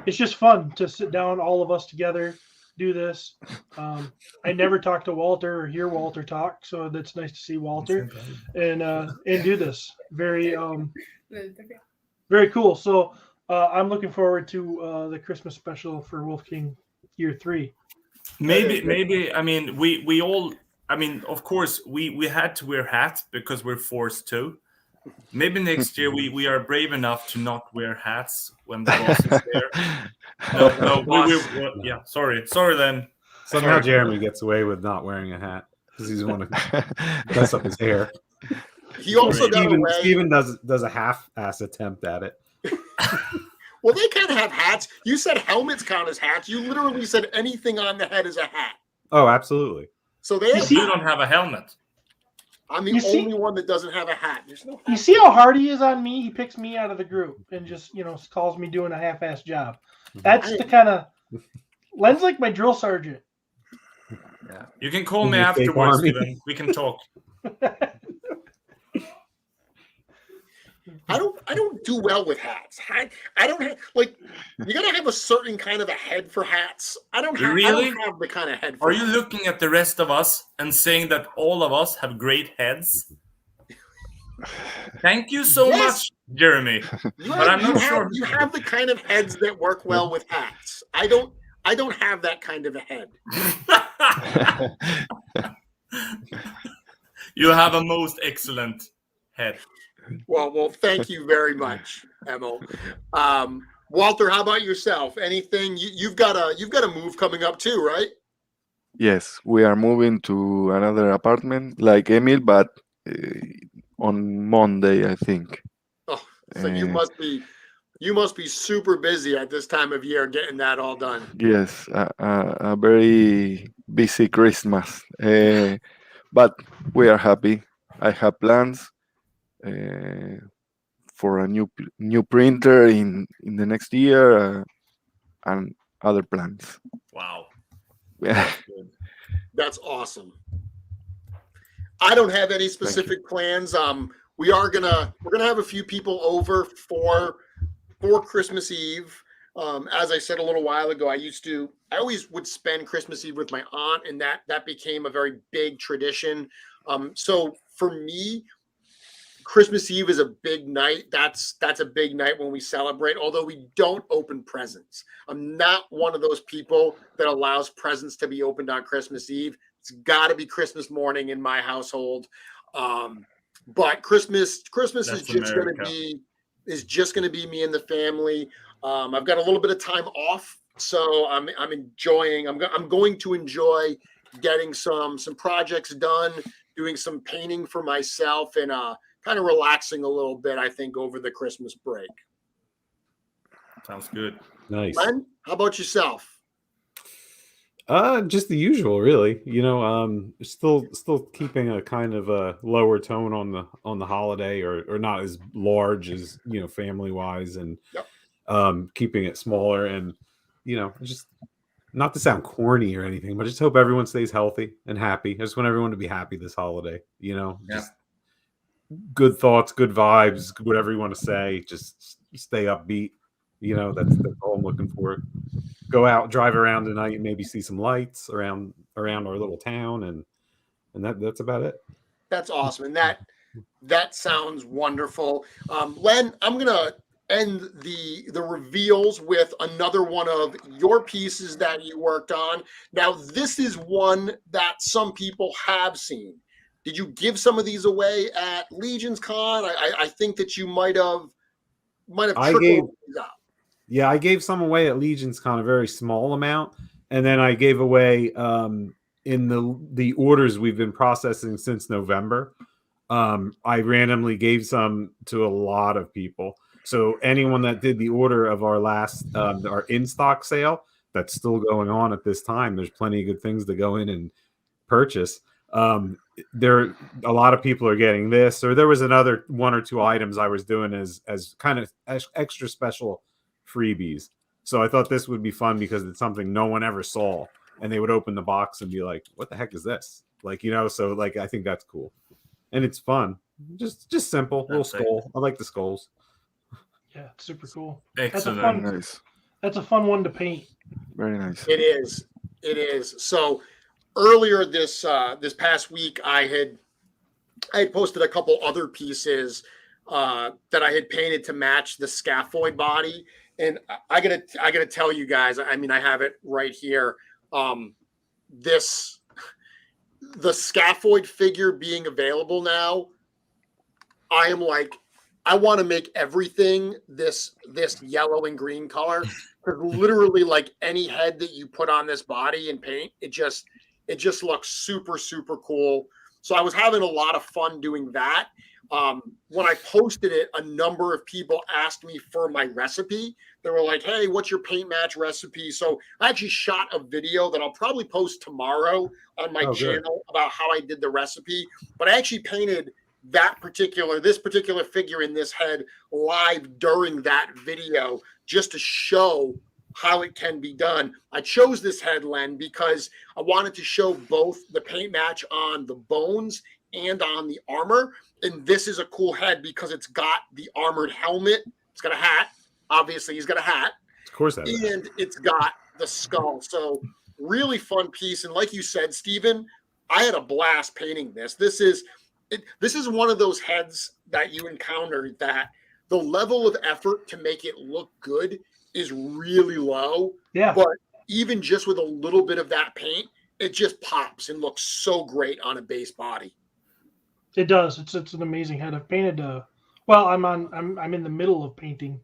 it's just fun to sit down, all of us together, do this. I never talk to Walter or hear Walter talk, so that's nice to see Walter and do this. Very very cool. So I'm looking forward to the Christmas special for Wolf King Year 3. Maybe. I mean, we all. I mean, of course, we had to wear hats because we're forced to. Maybe next year we are brave enough to not wear hats when the boss is there. No, yeah. Sorry, then. Somehow Sorry. Jeremy gets away with not wearing a hat because he's want to mess up his hair. He also got away. Steven does a half-ass attempt at it. Well, they kind of have hats. You said helmets count as hats. You literally said anything on the head is a hat. Oh, absolutely. So they have. You don't have a helmet. I'm the only one that doesn't have a hat. There's no hat. You see how hard he is on me? He picks me out of the group and just, calls me doing a half-ass job. That's the kind of... Len's like my drill sergeant. Yeah. You can call me afterwards, Steven. We can talk. I don't do well with hats. I don't have, like, you gotta have a certain kind of a head for hats. I don't have the kind of head for hats. Are you looking at the rest of us and saying that all of us have great heads? Thank you so much, Jeremy. But I'm not sure. You have the kind of heads that work well with hats. I don't have that kind of a head. You have a most excellent head. Well, thank you very much, Emil. Walter, how about yourself? Anything? You've got a move coming up too, right? Yes, we are moving to another apartment like Emil, but on Monday, I think. Oh, so you must be super busy at this time of year getting that all done. Yes, a very busy Christmas, but we are happy. I have plans for a new printer in the next year and other plans. Wow. Yeah. That's awesome. I don't have any specific plans. We're gonna have a few people over for Christmas Eve. As I said a little while ago, I always would spend Christmas Eve with my aunt, and that became a very big tradition. So for me, Christmas Eve is a big night. That's a big night when we celebrate, although we don't open presents. I'm not one of those people that allows presents to be opened on Christmas Eve. It's got to be Christmas morning in my household. But Christmas is just going to be me and the family. I've got a little bit of time off, so I'm enjoying. I'm going to enjoy getting some projects done, doing some painting for myself, and kind of relaxing a little bit, I think, over the Christmas break. Sounds good. Nice. Len, how about yourself? Just the usual, really. Still keeping a kind of a lower tone on the holiday, or not as large as family wise, and keeping it smaller, and just not to sound corny or anything, but I just hope everyone stays healthy and happy. I just want everyone to be happy this holiday. Just good thoughts, good vibes, whatever you want to say. Just stay upbeat. That's all I'm looking for. Go out, drive around tonight, maybe see some lights around our little town, and that's about it. That's awesome, and that sounds wonderful. Len, I'm gonna end the reveals with another one of your pieces that you worked on. Now, this is one that some people have seen. Did you give some of these away at Legion's Con? I think that you might have trickled these out. Yeah, I gave some away at Legion's Con, a very small amount, and then I gave away in the orders we've been processing since November. I randomly gave some to a lot of people. So anyone that did the order of our last our in-stock sale, that's still going on at this time. There's plenty of good things to go in and purchase. There a lot of people are getting this, or there was another one or two items I was doing as kind of extra special freebies. So I thought this would be fun because it's something no one ever saw, and they would open the box and be like, what the heck is this? So I think that's cool. And it's fun. Just simple, little skull. I like the skulls. Yeah, it's super cool. Excellent. Nice. That's a fun one to paint. Very nice. It is. It is. So earlier this past week, I had posted a couple other pieces that I had painted to match the scaphoid body, and I gotta tell you guys. I mean, I have it right here. The scaphoid figure being available now, I am like, I want to make everything this yellow and green color, because literally like any head that you put on this body and paint, it just looks super, super cool. So I was having a lot of fun doing that. When I posted it, a number of people asked me for my recipe. They were like, hey, what's your paint match recipe? So I actually shot a video that I'll probably post tomorrow on my channel about how I did the recipe. But I actually painted this particular figure in this head live during that video, just to show how it can be done. I chose this head, Len, because I wanted to show both the paint match on the bones and on the armor. And this is a cool head because it's got the armored helmet. It's got a hat. Obviously, he's got a hat. Of course, that and it's got the skull. So really fun piece. And like you said, Steven, I had a blast painting this. This is one of those heads that you encounter that the level of effort to make it look good is really low. Yeah. But even just with a little bit of that paint, it just pops and looks so great on a base body. It does. It's an amazing head. I've painted well, I'm in the middle of painting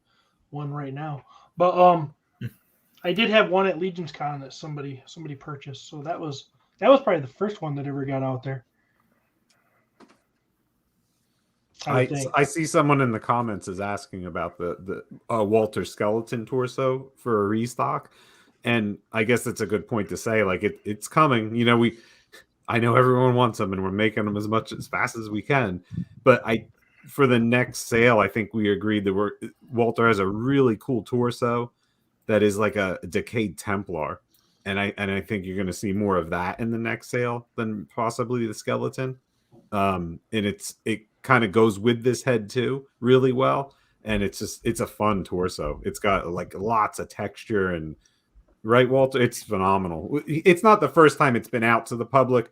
one right now. But I did have one at Legion's Con that somebody purchased. So that was probably the first one that ever got out there. I see someone in the comments is asking about the Walter skeleton torso for a restock, and I guess it's a good point to say, like, it's coming. You know, I know everyone wants them, and we're making them as fast as we can. But for the next sale, I think we agreed that Walter has a really cool torso that is like a decayed Templar, and I think you're going to see more of that in the next sale than possibly the skeleton. And it kind of goes with this head too really well, and it's a fun torso. It's got like lots of texture, and right, Walter, it's phenomenal. It's not the first time it's been out to the public.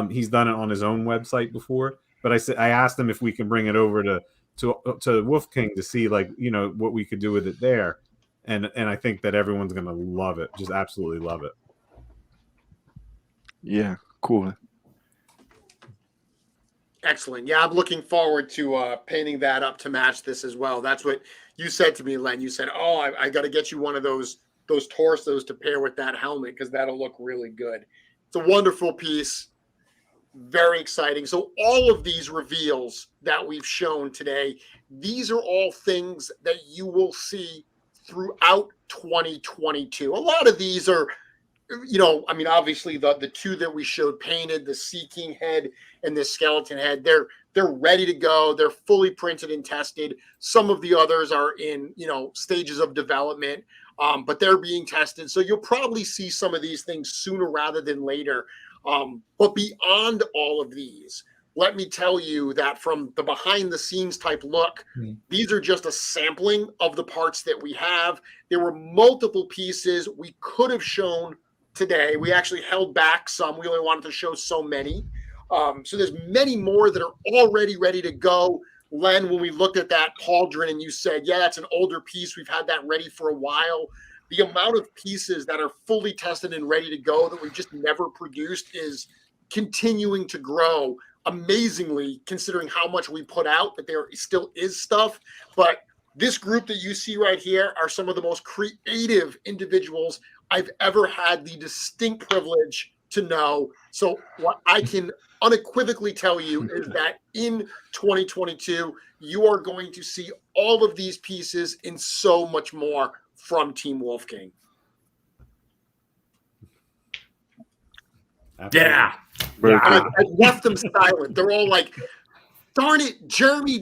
He's done it on his own website before, but I asked him if we can bring it over to Wolf King to see, like, you know, what we could do with it there, and I think that everyone's gonna love it, just absolutely love it. Yeah, cool. Excellent. Yeah, I'm looking forward to painting that up to match this as well. That's what you said to me, Len. You said, oh, I got to get you one of those torsos to pair with that helmet, because that'll look really good. It's a wonderful piece. Very exciting. So all of these reveals that we've shown today, these are all things that you will see throughout 2022. A lot of these are, you know, I mean, obviously the two that we showed painted, the Sea King head and the skeleton head, they're ready to go. They're fully printed and tested. Some of the others are in, you know, stages of development, but they're being tested. So you'll probably see some of these things sooner rather than later. But beyond all of these, let me tell you that from the behind the scenes type look, these are just a sampling of the parts that we have. There were multiple pieces we could have shown today. We actually held back some. We only wanted to show so many. So there's many more that are already ready to go. Len, when we looked at that pauldron and you said, yeah, that's an older piece, we've had that ready for a while. The amount of pieces that are fully tested and ready to go that we've just never produced is continuing to grow amazingly, considering how much we put out, that there still is stuff. But this group that you see right here are some of the most creative individuals I've ever had the distinct privilege to know. So what I can unequivocally tell you is that in 2022, you are going to see all of these pieces and so much more from Team Wolf King. Yeah. I left them silent. They're all like, darn it, Jeremy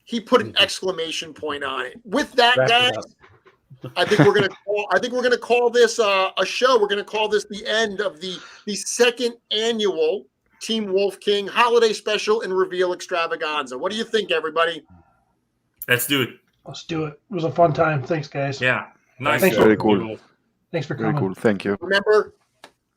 he put an exclamation point on it. With that, guys, I think we're gonna call this a show. We're gonna call this the end of the second annual Team Wolf King holiday special and reveal extravaganza. What do you think, everybody? Let's do it. Let's do it. It was a fun time. Thanks, guys. Yeah. Nice. Thanks Very cool. Thanks for Very coming. cool. Thank you. Remember,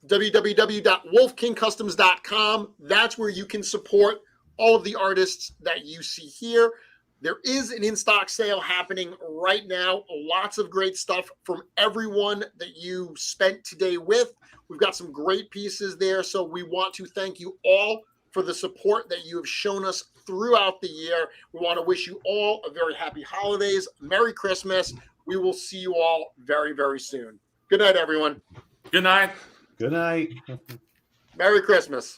www.wolfkingcustoms.com. That's where you can support all of the artists that you see here. There is an in-stock sale happening right now. Lots of great stuff from everyone that you spent today with. We've got some great pieces there. So we want to thank you all for the support that you have shown us throughout the year. We want to wish you all a very happy holidays. Merry Christmas. We will see you all very, very soon. Good night, everyone. Good night. Good night. Merry Christmas.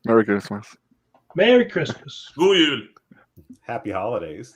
Merry Christmas. Merry Christmas. God jul. Happy holidays.